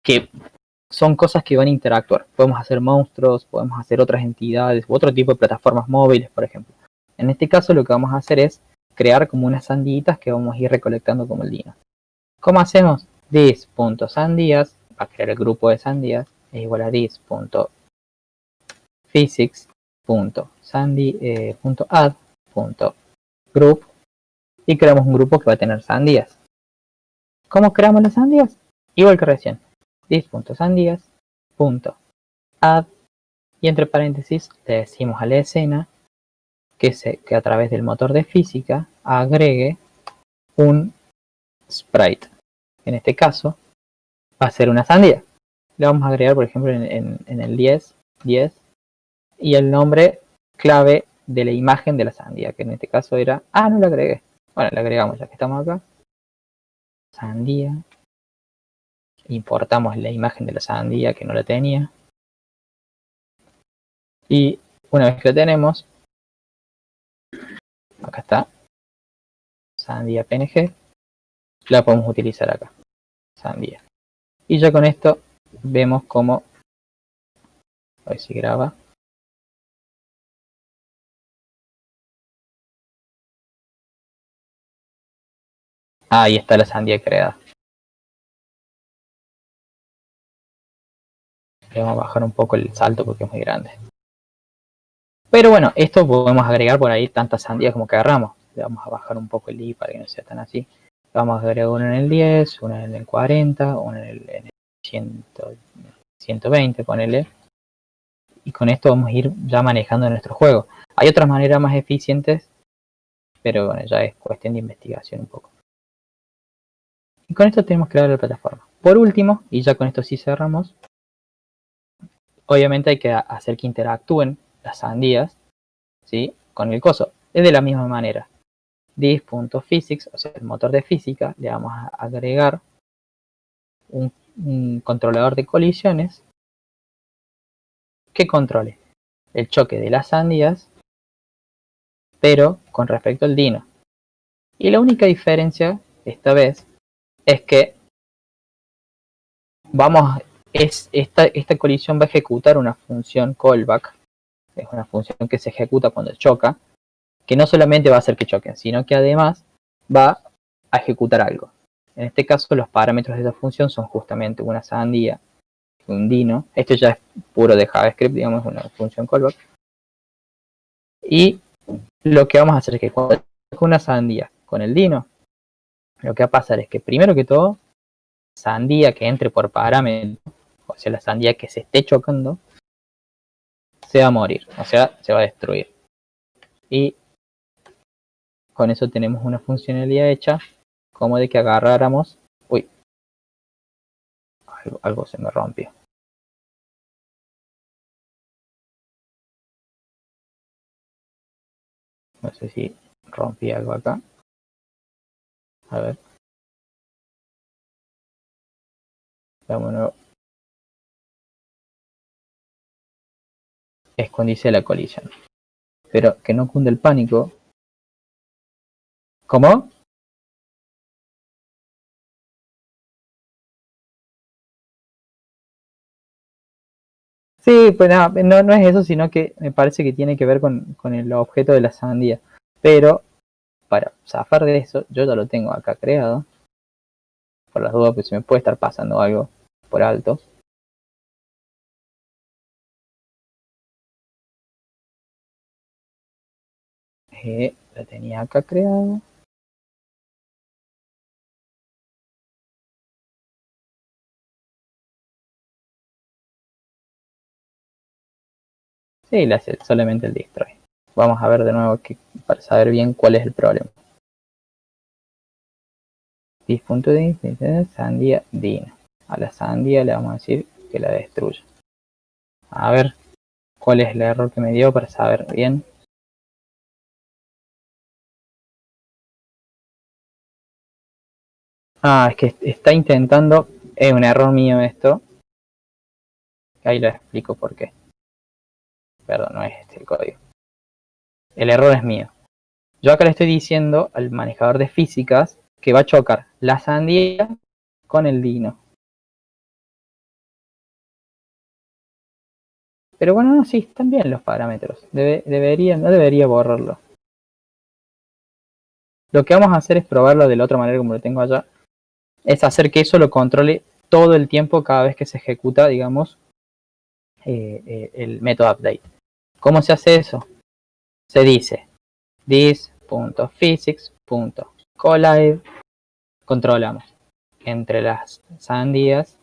que son cosas que van a interactuar. Podemos hacer monstruos, podemos hacer otras entidades, u otro tipo de plataformas móviles, por ejemplo. En este caso lo que vamos a hacer es crear como unas sandías que vamos a ir recolectando como el Dino. ¿Cómo hacemos? This.sandías, para crear el grupo de sandías, es igual a this.physics.add.group y creamos un grupo que va a tener sandías. ¿Cómo creamos las sandías? Igual que recién. This.sandías.add y entre paréntesis le decimos a la escena que a través del motor de física agregue un sprite. En este caso va a ser una sandía. Le vamos a agregar, por ejemplo, en el 10 y el nombre clave de la imagen de la sandía, que en este caso era... Ah, no lo agregué. Bueno, le agregamos ya que estamos acá. Sandía. Importamos la imagen de la sandía que no la tenía. Y una vez que la tenemos, acá está, sandía PNG, la podemos utilizar acá, sandía. Y ya con esto vemos cómo, a ver si graba. Ahí está la sandía creada. Le vamos a bajar un poco el salto porque es muy grande. Pero bueno, esto podemos agregar por ahí tantas sandías como que agarramos. Le vamos a bajar un poco el i para que no sea tan así. Le vamos a agregar uno en el 10, uno en el 40, uno en el 100, 120, ponele. Y con esto vamos a ir ya manejando nuestro juego. Hay otras maneras más eficientes, pero bueno, ya es cuestión de investigación un poco. Y con esto tenemos creado la plataforma. Por último, y ya con esto sí cerramos, obviamente hay que hacer que interactúen las sandías, ¿sí?, con el coso. Es de la misma manera. This.physics, o sea, el motor de física, le vamos a agregar un controlador de colisiones que controle el choque de las sandías, pero con respecto al Dino. Y la única diferencia, esta vez, es que esta colisión va a ejecutar una función callback, es una función que se ejecuta cuando choca, que no solamente va a hacer que choquen, sino que además va a ejecutar algo. En este caso los parámetros de esta función son justamente una sandía y un Dino. Esto ya es puro de JavaScript, digamos, una función callback. Y lo que vamos a hacer es que cuando toque una sandía con el Dino, lo que va a pasar es que primero que todo, sandía que entre por parámetro, o sea la sandía que se esté chocando, se va a morir, o sea, se va a destruir. Y con eso tenemos una funcionalidad hecha como de que agarráramos... Uy, algo se me rompió. No sé si rompí algo acá. A ver. Vámonos. Escondice la colisión. Pero que no cunde el pánico. ¿Cómo? Sí, pues nada, no es eso, sino que me parece que tiene que ver con el objeto de la sandía. Pero para zafar de eso, yo ya lo tengo acá creado. Por las dudas, pues se me puede estar pasando algo por alto. Lo tenía acá creado. Sí, le hace solamente el destroy. Vamos a ver de nuevo para saber bien cuál es el problema. This.dino, sandía dino. A la sandía le vamos a decir que la destruya. A ver cuál es el error que me dio para saber bien. Ah, es que está intentando, es un error mío esto. Ahí lo explico por qué. Perdón, no es este el código. El error es mío. Yo acá le estoy diciendo al manejador de físicas que va a chocar la sandía con el dino. Pero bueno, no, sí, están bien los parámetros. No debería borrarlo. Lo que vamos a hacer es probarlo de la otra manera como lo tengo allá. Es hacer que eso lo controle todo el tiempo cada vez que se ejecuta, digamos, el método update. ¿Cómo se hace eso? Se dice this.physics.collide, controlamos entre las sandías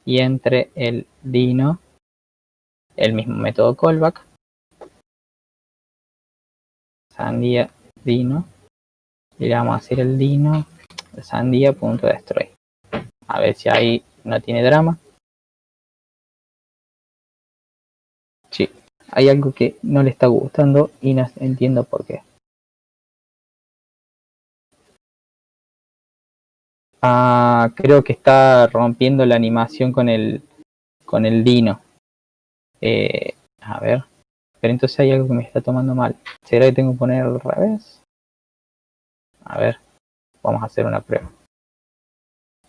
y entre el dino el mismo método callback, sandía dino, Y le vamos a hacer el dino de sandía.destroy. A ver si ahí no tiene drama. Sí, hay algo que no le está gustando y no entiendo por qué. Creo que está rompiendo la animación con el dino. A ver. Pero entonces hay algo que me está tomando mal. ¿Será que tengo que poner al revés? A ver. Vamos a hacer una prueba.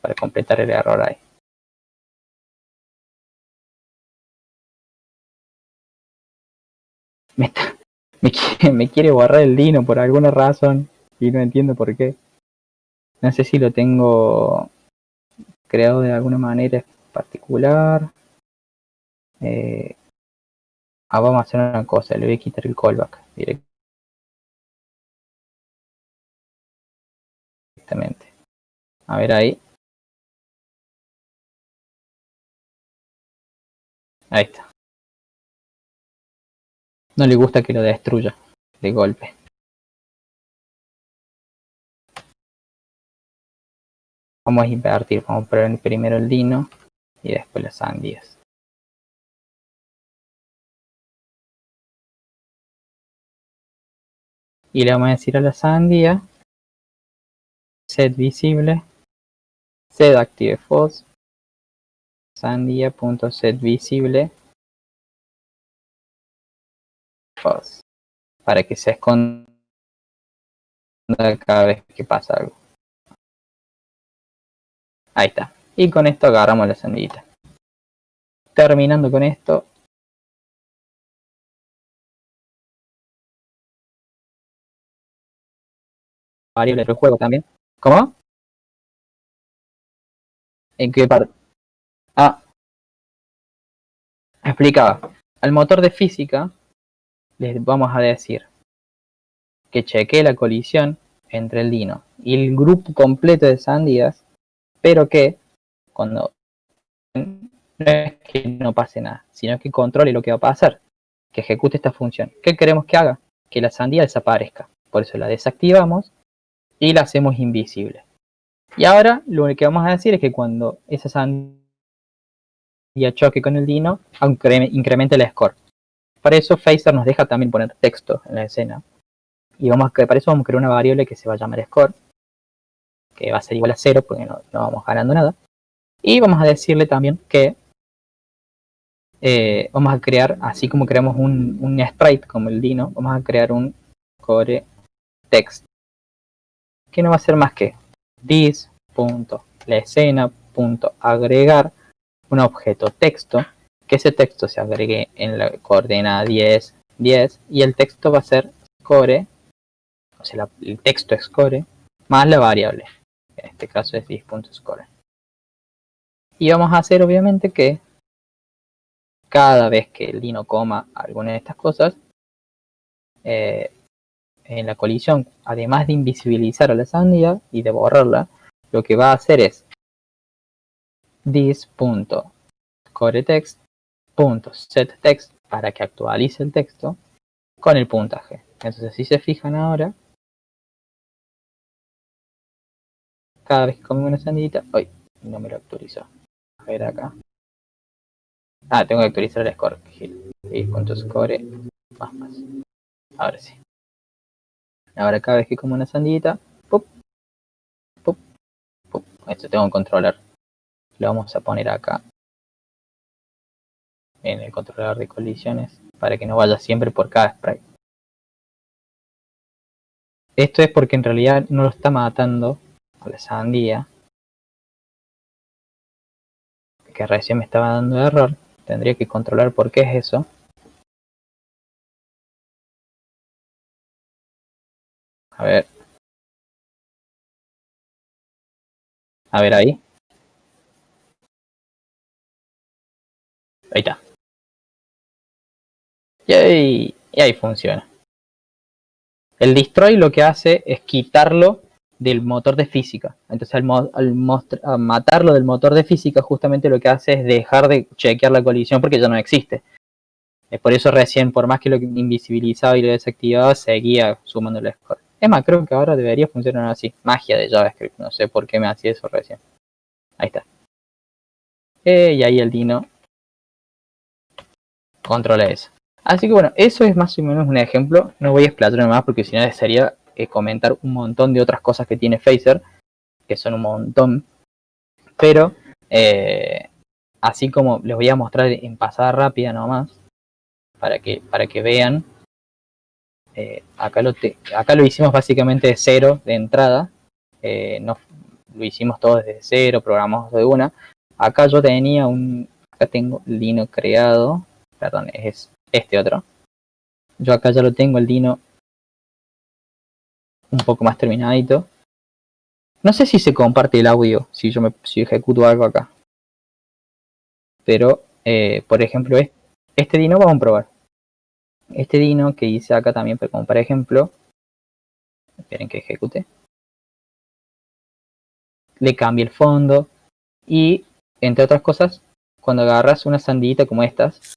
Para completar el error ahí. Me quiere borrar el dino por alguna razón. Y no entiendo por qué. No sé si lo tengo creado de alguna manera particular. Vamos a hacer una cosa. Le voy a quitar el callback directamente. A ver ahí. Ahí está. No le gusta que lo destruya de golpe. Vamos a invertir. Vamos a poner primero el dino y después las sandías. Y le vamos a decir a la sandía set visible, set active false, sandía.setVisible false, para que se esconda cada vez que pasa algo. Ahí está. Y con esto agarramos la sandita. Terminando con esto. Variable del juego también. ¿Cómo? ¿En qué parte? Explicaba. Al motor de física les vamos a decir que chequee la colisión entre el dino y el grupo completo de sandías, pero que cuando no es que no pase nada, sino que controle lo que va a pasar, que ejecute esta función. ¿Qué queremos que haga? Que la sandía desaparezca. Por eso la desactivamos y la hacemos invisible. Y ahora lo que vamos a decir es que cuando esa sandía choque con el dino, incremente el score. Para eso Phaser nos deja también poner texto en la escena. Y para eso vamos a crear una variable que se va a llamar score, que va a ser igual a 0 porque no vamos ganando nada. Y vamos a decirle también que vamos a crear, así como creamos un sprite como el dino, vamos a crear un core text, que no va a ser más que this.laescena.agregar un objeto texto, que ese texto se agregue en la coordenada 10, 10, y el texto va a ser core, o sea, el texto es core, más la variable, en este caso es this.score. Y vamos a hacer obviamente que cada vez que el dino coma alguna de estas cosas, en la colisión, además de invisibilizar a la sandía y de borrarla, lo que va a hacer es this.scoreText.setText para que actualice el texto con el puntaje. Entonces, si se fijan ahora, cada vez que come una sandita, ¡ay! No me lo actualizó. A ver acá. Tengo que actualizar el score. This.score más. Ahora sí. Ahora cada vez que como una sandita, ¡pop! ¡pop! ¡pop! Esto tengo un controller. Lo vamos a poner acá en el controlador de colisiones para que no vaya siempre por cada sprite. Esto es porque en realidad no lo está matando a la sandía, que recién me estaba dando error. Tendría que controlar por qué es eso. A ver. A ver ahí. Ahí está. Y ahí funciona. El destroy lo que hace es quitarlo del motor de física. Entonces al matarlo del motor de física, justamente lo que hace es dejar de chequear la colisión porque ya no existe. Por eso recién, por más que lo invisibilizaba y lo desactivaba, seguía sumando el score. Es más, creo que ahora debería funcionar así. Magia de JavaScript. No sé por qué me hacía eso recién. Ahí está. Y ahí el Dino controla eso. Así que bueno, eso es más o menos un ejemplo. No voy a explayarme más porque si no sería comentar un montón de otras cosas que tiene Phaser, que son un montón. Pero así como les voy a mostrar en pasada rápida nomás, para que vean. Acá lo hicimos básicamente de cero de entrada. No, lo hicimos todo desde cero, programamos de una. Acá yo tenía acá tengo el Dino creado. Perdón, es este otro. Yo acá ya lo tengo el Dino un poco más terminadito. No sé si se comparte el audio si ejecuto algo acá. Pero, por ejemplo, este Dino vamos a probar. Este Dino que hice acá también, como por ejemplo, esperen que ejecute. Le cambie el fondo y, entre otras cosas, cuando agarras una sandita como estas,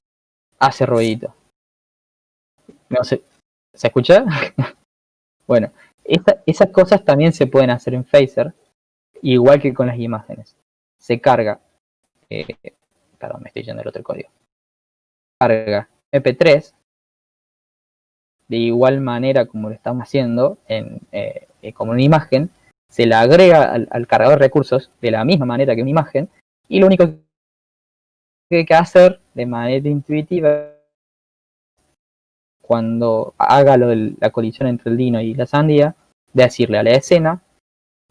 hace ruidito. No sé, ¿se escucha? Bueno, esas cosas también se pueden hacer en Phaser, igual que con las imágenes. Se carga, perdón, me estoy yendo el otro código. Carga MP3 de igual manera como lo estamos haciendo como una imagen, se la agrega al cargador de recursos de la misma manera que una imagen, y lo único que hay que hacer de manera intuitiva cuando haga lo de la colisión entre el Dino y la sandía, de decirle a la escena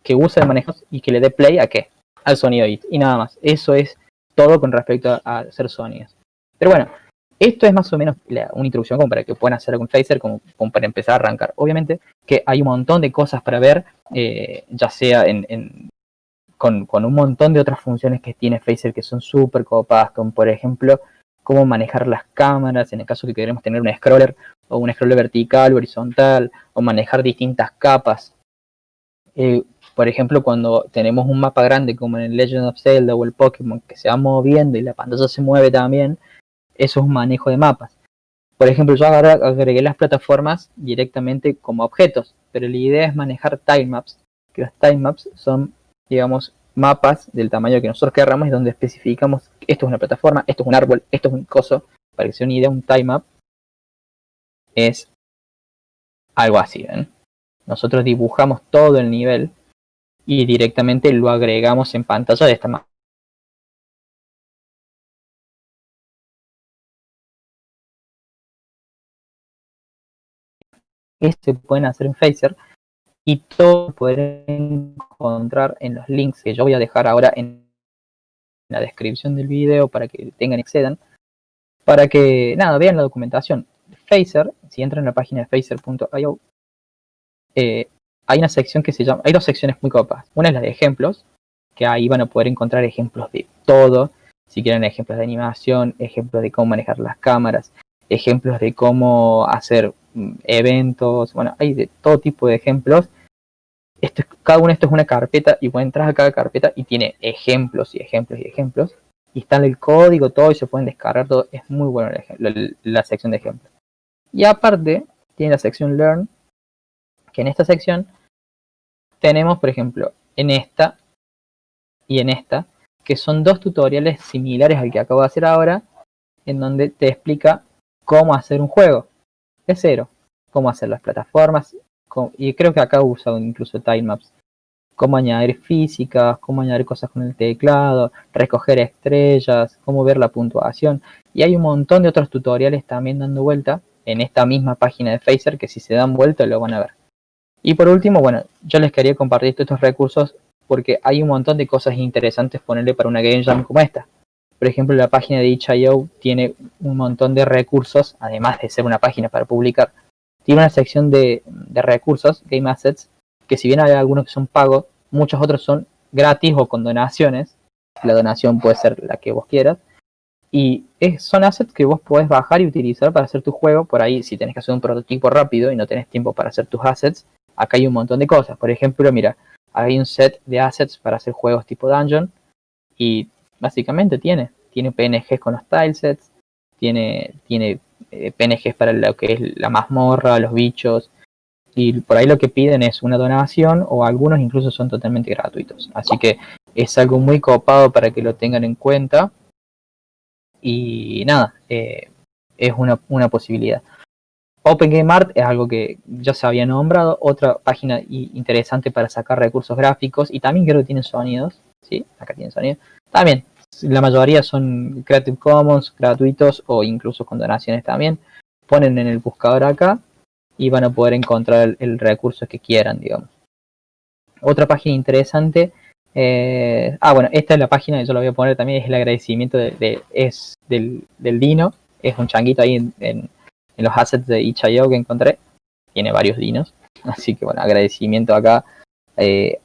que use el manejo y que le dé play a qué, al sonido y nada más. Eso es todo con respecto a hacer sonidos. Pero bueno, esto es más o menos una introducción como para que puedan hacer con Phaser, como para empezar a arrancar. Obviamente que hay un montón de cosas para ver, ya sea con un montón de otras funciones que tiene Phaser que son súper copadas, como por ejemplo cómo manejar las cámaras en el caso que queremos tener un scroller o un scroller vertical, horizontal, o manejar distintas capas. Por ejemplo, cuando tenemos un mapa grande como en el Legend of Zelda o el Pokémon que se va moviendo y la pantalla se mueve también, eso es un manejo de mapas. Por ejemplo, yo agregué las plataformas directamente como objetos, pero la idea es manejar timemaps, que los timemaps son, digamos, mapas del tamaño que nosotros querramos y donde especificamos esto es una plataforma, esto es un árbol, esto es un coso. Para que sea una idea, un titemap es algo así, ¿ven? Nosotros dibujamos todo el nivel y directamente lo agregamos en pantalla de esta manera. Se pueden hacer en Phaser y todo lo pueden encontrar en los links que yo voy a dejar ahora en la descripción del video para que tengan y accedan, para que nada, vean la documentación. Phaser, si entran en la página de phaser.io, hay una sección que se llama, hay dos secciones muy copas. Una es la de ejemplos, que ahí van a poder encontrar ejemplos de todo, si quieren ejemplos de animación, ejemplos de cómo manejar las cámaras, ejemplos de cómo hacer eventos, bueno, hay de todo tipo de ejemplos. Cada uno de estos es una carpeta y vos entras a cada carpeta y tiene ejemplos y ejemplos y ejemplos. Y está en el código, todo, y se pueden descargar todo. Es muy bueno la sección de ejemplos. Y aparte, tiene la sección Learn, que en esta sección tenemos, por ejemplo, en esta y en esta, que son dos tutoriales similares al que acabo de hacer ahora, en donde te explica cómo hacer un juego de cero, cómo hacer las plataformas, y creo que acá usa incluso timemaps, cómo añadir físicas, cómo añadir cosas con el teclado, recoger estrellas, cómo ver la puntuación, y hay un montón de otros tutoriales también dando vuelta en esta misma página de Phaser que si se dan vuelta lo van a ver. Y por último, bueno, yo les quería compartir estos recursos porque hay un montón de cosas interesantes ponerle para una game jam como esta. Por ejemplo, la página de itch.io tiene un montón de recursos, además de ser una página para publicar. Tiene una sección de recursos, Game Assets, que si bien hay algunos que son pagos, muchos otros son gratis o con donaciones. La donación puede ser la que vos quieras. Y son assets que vos podés bajar y utilizar para hacer tu juego. Por ahí, si tenés que hacer un prototipo rápido y no tenés tiempo para hacer tus assets, acá hay un montón de cosas. Por ejemplo, mira, hay un set de assets para hacer juegos tipo dungeon y básicamente tiene PNGs con los tilesets, tiene PNGs para lo que es la mazmorra, los bichos, y por ahí lo que piden es una donación o algunos incluso son totalmente gratuitos. Así que es algo muy copado para que lo tengan en cuenta y nada, es una posibilidad. OpenGameArt es algo que ya se había nombrado, otra página interesante para sacar recursos gráficos y también creo que tienen sonidos, ¿sí? Acá tienen sonidos. También, la mayoría son Creative Commons, gratuitos o incluso con donaciones también. Ponen en el buscador acá y van a poder encontrar el recurso que quieran, digamos. Otra página interesante, bueno, esta es la página que yo la voy a poner también, es el agradecimiento del Dino, es un changuito ahí en los assets de itch.io que encontré, tiene varios dinos, así que bueno, agradecimiento acá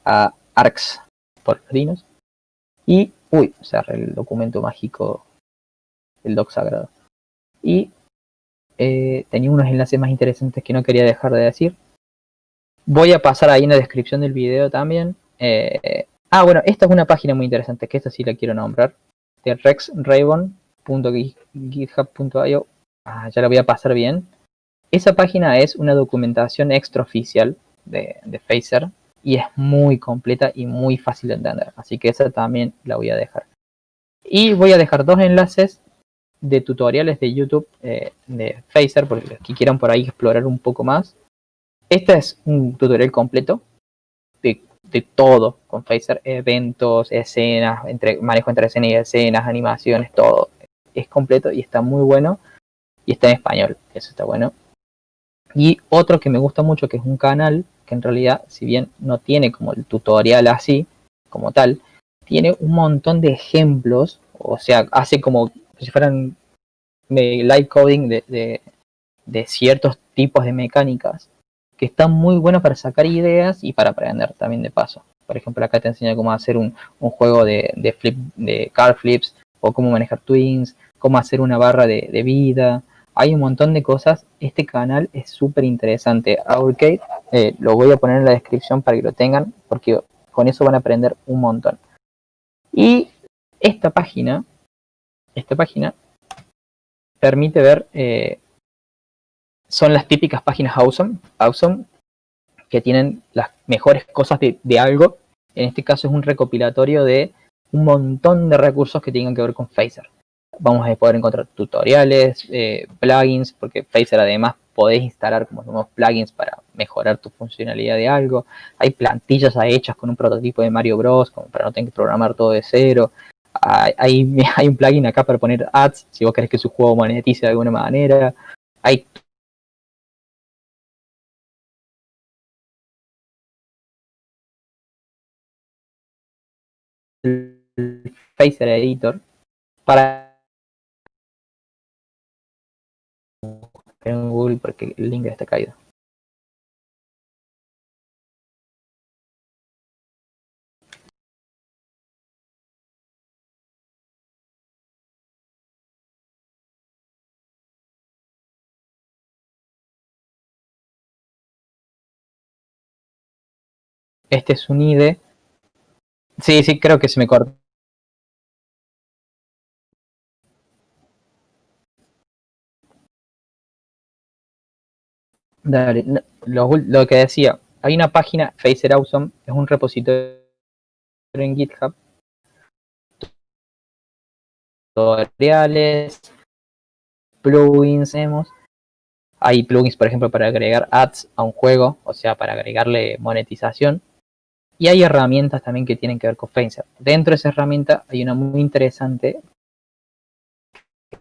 a Arx por los dinos. Y, cerré el documento mágico, el doc sagrado. Y tenía unos enlaces más interesantes que no quería dejar de decir. Voy a pasar ahí en la descripción del video también. Bueno, esta es una página muy interesante, que esta sí la quiero nombrar, de rexraven.github.io. Ya la voy a pasar bien. Esa página es una documentación extraoficial de Phaser y es muy completa y muy fácil de entender. Así que esa también la voy a dejar. Y voy a dejar dos enlaces de tutoriales de YouTube de Phaser, porque los que quieran por ahí explorar un poco más. Este es un tutorial completo de todo con Phaser, eventos, escenas, manejo entre escenas y escenas, animaciones, todo. Es completo y está muy bueno. Y está en español, eso está bueno. Y otro que me gusta mucho, que es un canal que en realidad, si bien no tiene como el tutorial así, como tal, tiene un montón de ejemplos, o sea, hace como si fueran live coding de ciertos tipos de mecánicas que están muy buenos para sacar ideas y para aprender también de paso. Por ejemplo, acá te enseña cómo hacer un juego de car flips, o cómo manejar twins, cómo hacer una barra de vida. Hay un montón de cosas. Este canal es súper interesante. Aurcade, lo voy a poner en la descripción para que lo tengan, porque con eso van a aprender un montón. Y esta página permite ver, son las típicas páginas awesome que tienen las mejores cosas de algo. En este caso es un recopilatorio de un montón de recursos que tengan que ver con Phaser. Vamos a poder encontrar tutoriales, plugins, porque Phaser además podés instalar como nuevos plugins para mejorar tu funcionalidad de algo. Hay plantillas hechas con un prototipo de Mario Bros, como para no tener que programar todo de cero. Hay un plugin acá para poner ads, si vos querés que su juego monetice de alguna manera. Hay el Phaser Editor para en Google, porque el link está caído. Este es un IDE. Sí, creo que se me cortó. Dale, lo que decía, hay una página, Phaser Awesome, es un repositorio en GitHub, tutoriales, plugins, hay plugins, por ejemplo, para agregar ads a un juego, o sea, para agregarle monetización, y hay herramientas también que tienen que ver con Phaser. Dentro de esa herramienta hay una muy interesante,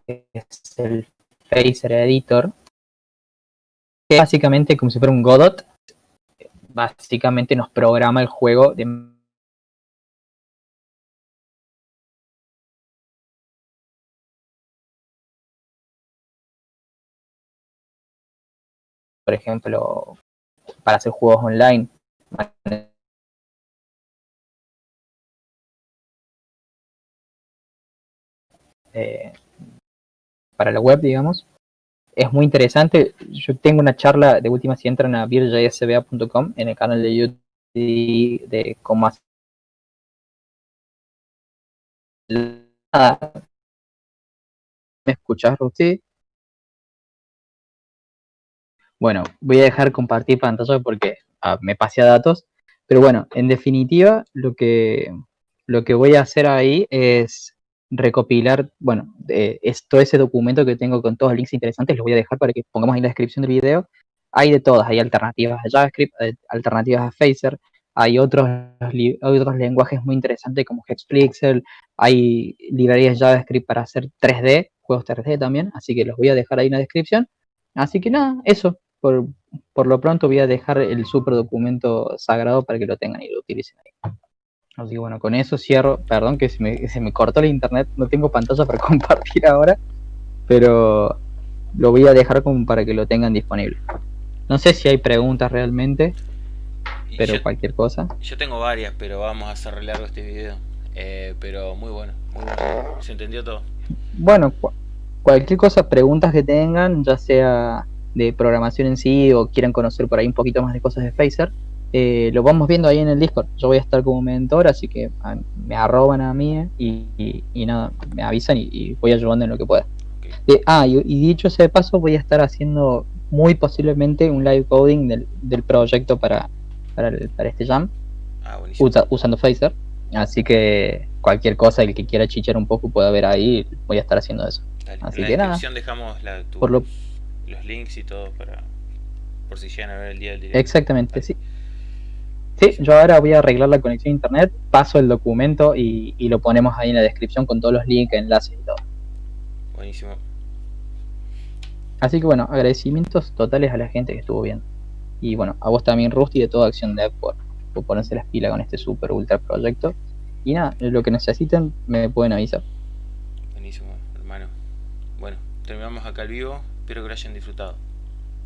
que es el Phaser Editor, que es básicamente como si fuera un Godot, básicamente nos programa el juego de por ejemplo, para hacer juegos online. Eh, para la web, digamos. Es muy interesante. Yo tengo una charla de última, si entran a virjsba.com en el canal de YouTube de cómo hacer. ¿Me escuchas, Rusty? Bueno, voy a dejar compartir pantalla porque me pasé a datos, pero bueno, en definitiva, lo que voy a hacer ahí es recopilar, bueno, todo ese documento que tengo con todos los links interesantes, los voy a dejar para que pongamos en la descripción del video. Hay de todas, hay alternativas a JavaScript, alternativas a Phaser, hay hay otros lenguajes muy interesantes como Hexpixel, hay librerías JavaScript para hacer 3D, juegos 3D también, así que los voy a dejar ahí en la descripción. Así que nada, eso. Por lo pronto voy a dejar el super documento sagrado para que lo tengan y lo utilicen ahí. Así que bueno, con eso cierro. Perdón que se me cortó el internet, no tengo pantalla para compartir ahora, pero lo voy a dejar como para que lo tengan disponible. No sé si hay preguntas realmente, pero cualquier cosa. Yo tengo varias, pero vamos a hacer largo este video. Pero muy bueno, muy bueno. Se entendió todo. Bueno, cualquier cosa, preguntas que tengan, ya sea de programación en sí o quieran conocer por ahí un poquito más de cosas de Phaser, lo vamos viendo ahí en el Discord. Yo voy a estar como mentor, así que me arroban a mí y nada, me avisan y voy ayudando en lo que pueda. Okay. Y dicho ese paso, voy a estar haciendo muy posiblemente un live coding del proyecto para este jam, usando Phaser. Así que cualquier cosa, el que quiera chichar un poco pueda ver ahí, voy a estar haciendo eso. Dale. Así en que la descripción dejamos los links y todo por si llegan a ver el día del directo. Exactamente, sí. Sí, yo ahora voy a arreglar la conexión a internet, paso el documento y lo ponemos ahí en la descripción con todos los links, enlaces y todo. Buenísimo. Así que bueno, agradecimientos totales a la gente que estuvo viendo. Y bueno, a vos también, Rusty, de toda Acción Dev por ponerse las pilas con este super ultra proyecto. Y nada, lo que necesiten me pueden avisar. Buenísimo, hermano. Bueno, terminamos acá el vivo. Espero que lo hayan disfrutado.